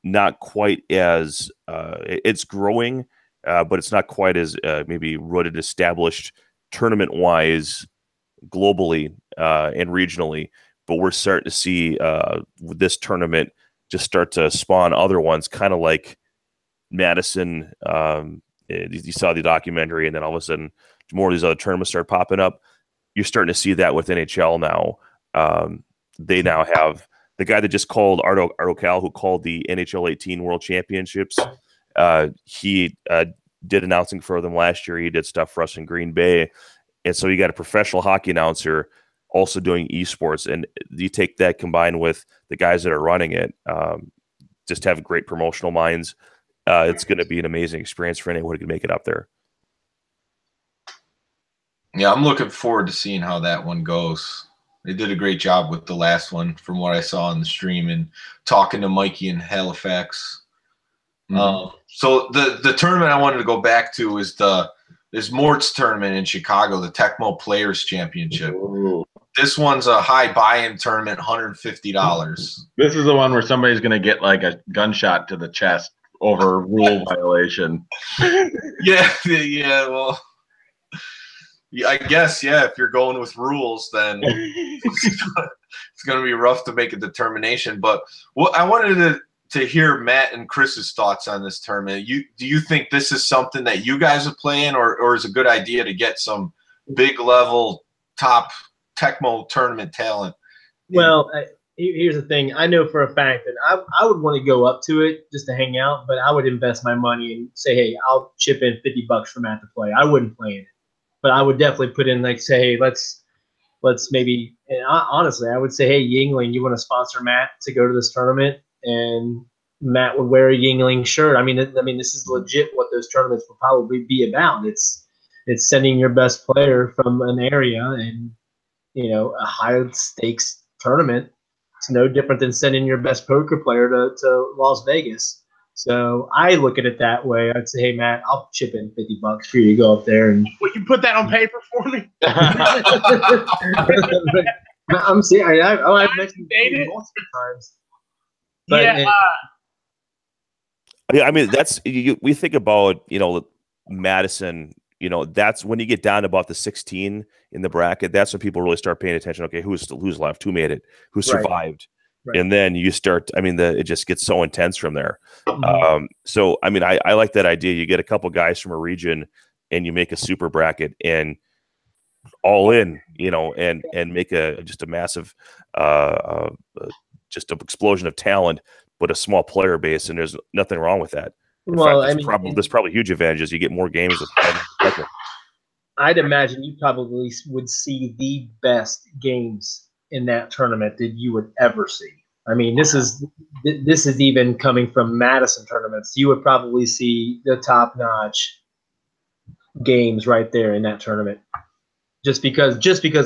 [SPEAKER 3] not quite as it's growing, but it's not quite as maybe rooted, established tournament wise globally and regionally. But we're starting to see this tournament just start to spawn other ones, kind of like Madison. You saw the documentary, and then all of a sudden, more of these other tournaments start popping up. You're starting to see that with NHL now. They now have the guy that just called Arto Cal, who called the NHL 18 World Championships. He did announcing for them last year. He did stuff for us in Green Bay, and so you got a professional hockey announcer also doing esports, and you take that combined with the guys that are running it, just have great promotional minds. It's going to be an amazing experience for anyone who can make it up there.
[SPEAKER 1] Yeah, I'm looking forward to seeing how that one goes. They did a great job with the last one from what I saw on the stream and talking to Mikey in Halifax. So the tournament I wanted to go back to is Mort's tournament in Chicago, the Tecmo Players Championship.
[SPEAKER 2] Ooh.
[SPEAKER 1] This one's a high buy-in tournament, $150.
[SPEAKER 2] This is the one where somebody's going to get like a gunshot to the chest over rule violation.
[SPEAKER 1] Yeah. Well, yeah, I guess, yeah. If you're going with rules, then it's going to be rough to make a determination. But I wanted to hear Matt and Chris's thoughts on this tournament. Do you think this is something that you guys are playing, or is it a good idea to get some big level top Tecmo tournament talent?
[SPEAKER 4] Well, here's the thing. I know for a fact that I would want to go up to it just to hang out, but I would invest my money and say, hey, I'll chip in $50 for Matt to play. I wouldn't play in it, but I would definitely put in, like, say, hey, let's maybe. And honestly, I would say, hey, Yingling, you want to sponsor Matt to go to this tournament, and Matt would wear a Yingling shirt. I mean, this is legit what those tournaments will probably be about. It's sending your best player from an area and, you know, a high stakes tournament. It's no different than sending your best poker player to Las Vegas. So I look at it that way. I'd say, hey, Matt, I'll chip in $50 for you to go up there. And
[SPEAKER 5] will you put that on paper for me?
[SPEAKER 4] I'm serious. I've mentioned it multiple times. But,
[SPEAKER 3] yeah, I mean, that's we think about, you know, Madison. You know, that's when you get down to about the 16 in the bracket. That's when people really start paying attention. Okay, who's left? Who made it? Who survived? Right. And then you start. I mean, it just gets so intense from there. So, I mean, I like that idea. You get a couple guys from a region, and you make a super bracket and all in. You know, and make just a massive, just an explosion of talent, but a small player base. And there's nothing wrong with that.
[SPEAKER 4] Well,
[SPEAKER 3] fact, there's probably huge advantages. You get more games.
[SPEAKER 4] I'd imagine you probably would see the best games in that tournament that you would ever see. I mean, this is even coming from Madison tournaments. You would probably see the top-notch games right there in that tournament, just because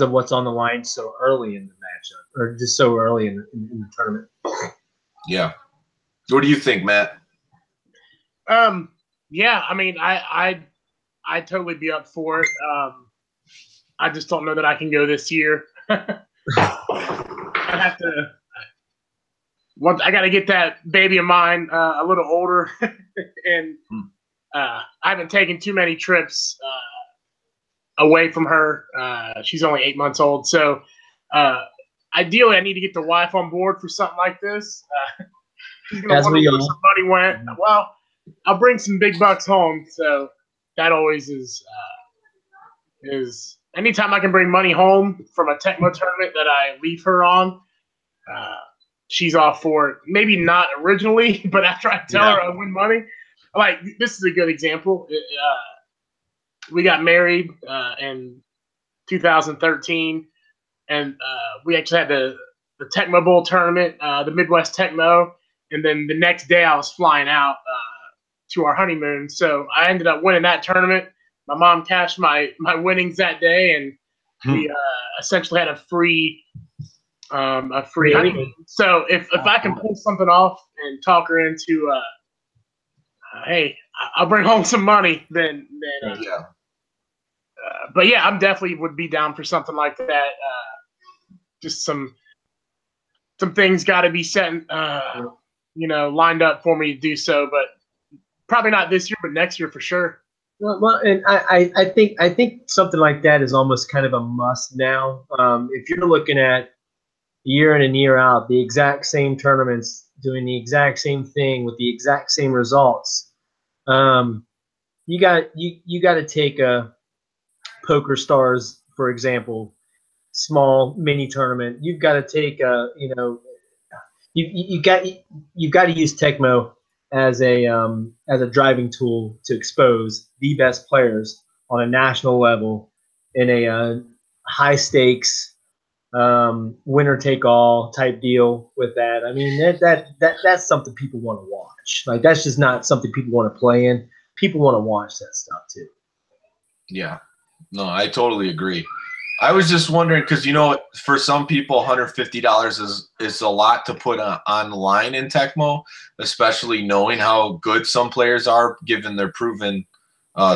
[SPEAKER 4] of what's on the line so early in the matchup, or just so early in the tournament.
[SPEAKER 1] Yeah. What do you think, Matt?
[SPEAKER 5] Yeah, I mean, I'd totally be up for it. I just don't know that I can go this year. I have to. I got to get that baby of mine a little older, and I haven't taken too many trips away from her. She's only 8 months old, so ideally, I need to get the wife on board for something like this. She's gonna wonder where some money went. Well, I'll bring some big bucks home, so that always is anytime I can bring money home from a Tecmo tournament that I leave her on, she's all for it. Maybe not originally, but after I tell her I win money, like, this is a good example. We got married in 2013, and we actually had the Tecmo Bowl tournament, the Midwest Tecmo, and then the next day I was flying out to our honeymoon. So I ended up winning that tournament. My mom cashed my winnings that day, and we essentially had a free honeymoon. So if I can pull something off and talk her into, hey, I'll bring home some money, then
[SPEAKER 1] yeah.
[SPEAKER 5] But yeah, I'm definitely would be down for something like that. Just some things got to be set, lined up for me to do so, but probably not this year, but next year for sure.
[SPEAKER 4] Well, and I think something like that is almost kind of a must now. If you're looking at year in and year out, the exact same tournaments, doing the exact same thing with the exact same results, you got to take a Poker Stars, for example, small mini tournament. You've got to take you got to use Tecmo as a driving tool to expose the best players on a national level in a high stakes winner take all type deal with that. I mean, that's something people want to watch. Like, that's just not something people want to play in. People want to watch that stuff too.
[SPEAKER 1] Yeah, no, I totally agree. I was just wondering, because, for some people, $150 is a lot to put on the line in Tecmo, especially knowing how good some players are given their proven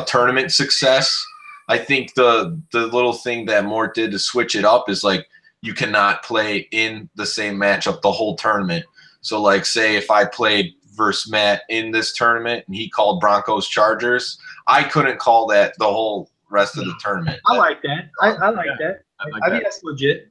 [SPEAKER 1] tournament success. I think the little thing that Mort did to switch it up is, like, you cannot play in the same matchup the whole tournament. So, like, say if I played versus Matt in this tournament and he called Broncos Chargers, I couldn't call that the whole rest of the tournament.
[SPEAKER 4] I like that. I like that. I think that's legit.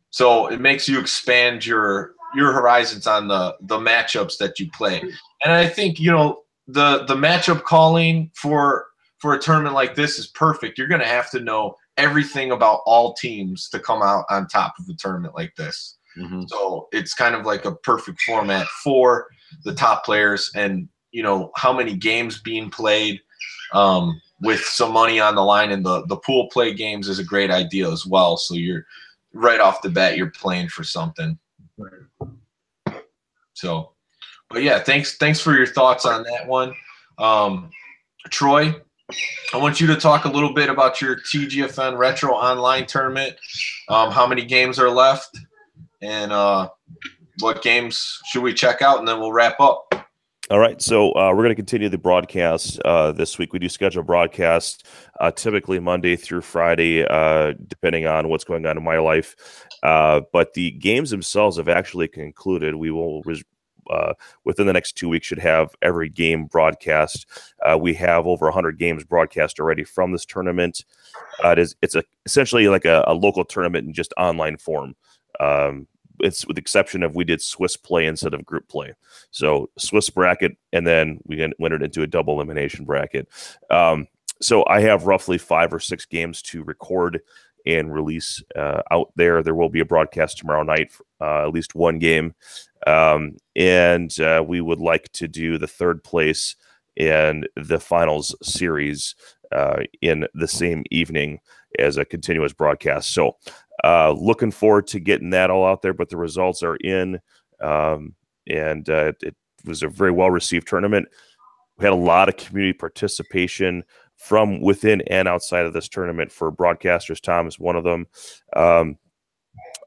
[SPEAKER 1] So it makes you expand your horizons on the matchups that you play. And I think, you know, the matchup calling for a tournament like this is perfect. You're going to have to know everything about all teams to come out on top of a tournament like this.
[SPEAKER 2] Mm-hmm.
[SPEAKER 1] So it's kind of like a perfect format for the top players, and, you know, how many games being played with some money on the line, and the pool play games is a great idea as well. So you're right off the bat, you're playing for something. So, but yeah, thanks for your thoughts on that one. Troy, I want you to talk a little bit about your TGFN Retro Online tournament. How many games are left, and what games should we check out, and then we'll wrap up.
[SPEAKER 3] All right, so we're going to continue the broadcast this week. We do schedule broadcast typically Monday through Friday, depending on what's going on in my life. But the games themselves have actually concluded. We will, within the next 2 weeks, should have every game broadcast. We have over 100 games broadcast already from this tournament. It's essentially like a local tournament in just online form. It's with the exception of we did Swiss play instead of group play. So Swiss bracket, and then we entered into a double elimination bracket. So I have roughly 5 or 6 games to record and release out there. There will be a broadcast tomorrow night, at least one game. And we would like to do the third place and the finals series in the same evening as a continuous broadcast. So looking forward to getting that all out there, but the results are in, and it was a very well-received tournament. We had a lot of community participation from within and outside of this tournament for broadcasters. Tom is one of them.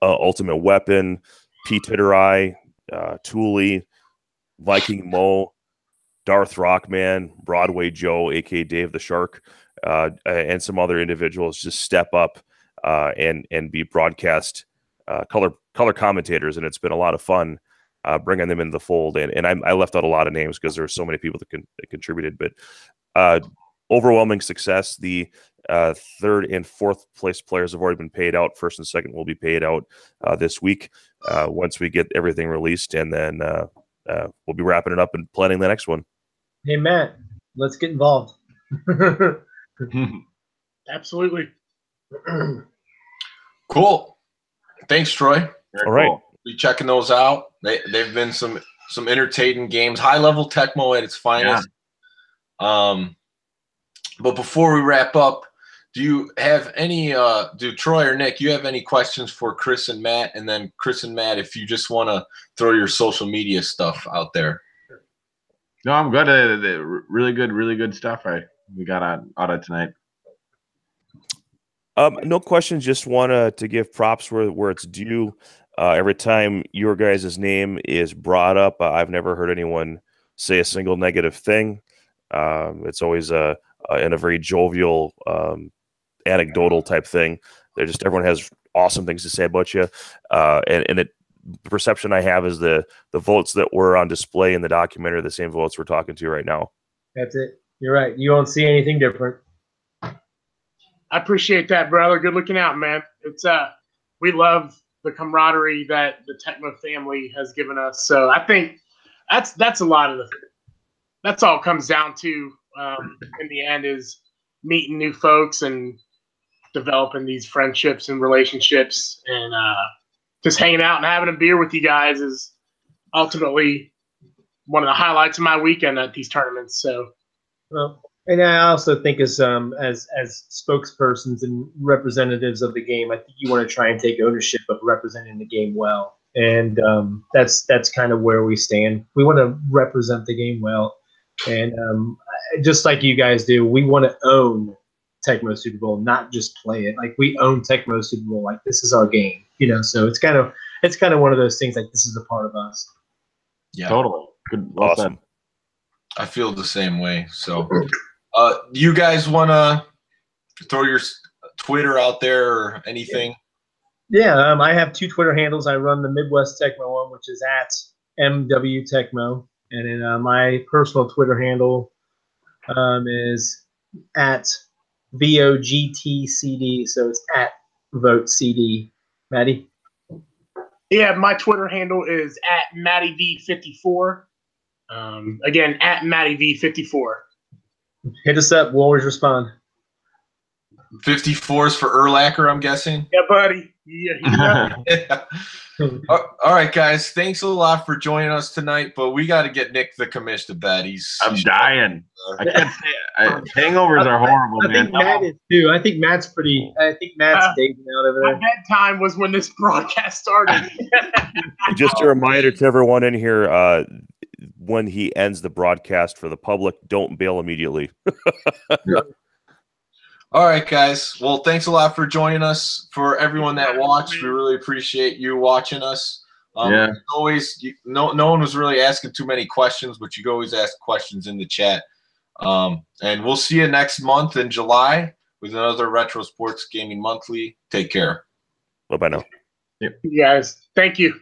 [SPEAKER 3] Ultimate Weapon, Pete Titterai, Thule, Viking Mo, Darth Rockman, Broadway Joe, a.k.a. Dave the Shark, and some other individuals just step up and be broadcast color commentators, and it's been a lot of fun bringing them into the fold. And I left out a lot of names because there are so many people that contributed, but overwhelming success. The third and fourth place players have already been paid out. First and second will be paid out this week once we get everything released, and then we'll be wrapping it up and planning the next one.
[SPEAKER 4] Hey, Matt, let's get involved.
[SPEAKER 5] Absolutely.
[SPEAKER 1] Cool. Thanks, Troy.
[SPEAKER 3] All right.
[SPEAKER 1] Cool. Be checking those out. They've been some entertaining games. High level Tecmo at its finest. Yeah. But before we wrap up, do you have any? Do Troy or Nick? You have any questions for Chris and Matt? And then Chris and Matt, if you just want to throw your social media stuff out there.
[SPEAKER 2] No, I'm good. Really good stuff we got out of tonight.
[SPEAKER 3] No questions. Just want to give props where it's due. Every time your guys' name is brought up, I've never heard anyone say a single negative thing. It's always in a very jovial, anecdotal type thing. Everyone has awesome things to say about you, and the perception I have is the votes that were on display in the documentary are the same votes we're talking to right now.
[SPEAKER 4] That's it. You're right. You won't see anything different.
[SPEAKER 5] I appreciate that, brother. Good looking out, man. It's we love the camaraderie that the Tecmo family has given us. So I think that's a lot of that's all it comes down to in the end, is meeting new folks and developing these friendships and relationships, and just hanging out and having a beer with you guys is ultimately one of the highlights of my weekend at these tournaments. So,
[SPEAKER 4] well, and I also think as spokespersons and representatives of the game, I think you want to try and take ownership of representing the game well, and that's kind of where we stand. We want to represent the game well, and just like you guys do, we want to own Tecmo Super Bowl, not just play it. Like, we own Tecmo Super Bowl. Like, this is our game, you know. So it's kind of one of those things. Like, this is a part of us.
[SPEAKER 1] Yeah,
[SPEAKER 2] totally. Good, well
[SPEAKER 3] awesome.
[SPEAKER 2] said.
[SPEAKER 1] I feel the same way. So, you guys want to throw your Twitter out there or anything?
[SPEAKER 4] Yeah, I have 2 Twitter handles. I run the Midwest Tecmo one, which is at MW Tecmo, and then my personal Twitter handle is at VOGTCD, so it's at VoteCD. Maddie?
[SPEAKER 5] Yeah, my Twitter handle is at MattyV54. Again, at MattyV54.
[SPEAKER 4] Hit us up. We'll always respond.
[SPEAKER 1] 54s for Urlacher, I'm guessing.
[SPEAKER 5] Yeah, buddy. Yeah.
[SPEAKER 1] Yeah. All right, guys. Thanks a lot for joining us tonight, but we got to get Nick the commish to bed.
[SPEAKER 2] I'm dying. I can't say it. Hangovers are horrible,
[SPEAKER 4] I think Matt is too. I think Matt's dating out over
[SPEAKER 5] My
[SPEAKER 4] there.
[SPEAKER 5] bedtime was when this broadcast started.
[SPEAKER 3] Just a reminder to everyone in here, when he ends the broadcast for the public, don't bail immediately.
[SPEAKER 1] All right, guys. Well, thanks a lot for joining us. For everyone that watched, we really appreciate you watching us.
[SPEAKER 2] Yeah.
[SPEAKER 1] Always, no one was really asking too many questions, but you can always ask questions in the chat. And we'll see you next month in July with another Retro Sports Gaming Monthly. Take care.
[SPEAKER 3] Bye-bye now.
[SPEAKER 5] You guys, thank you.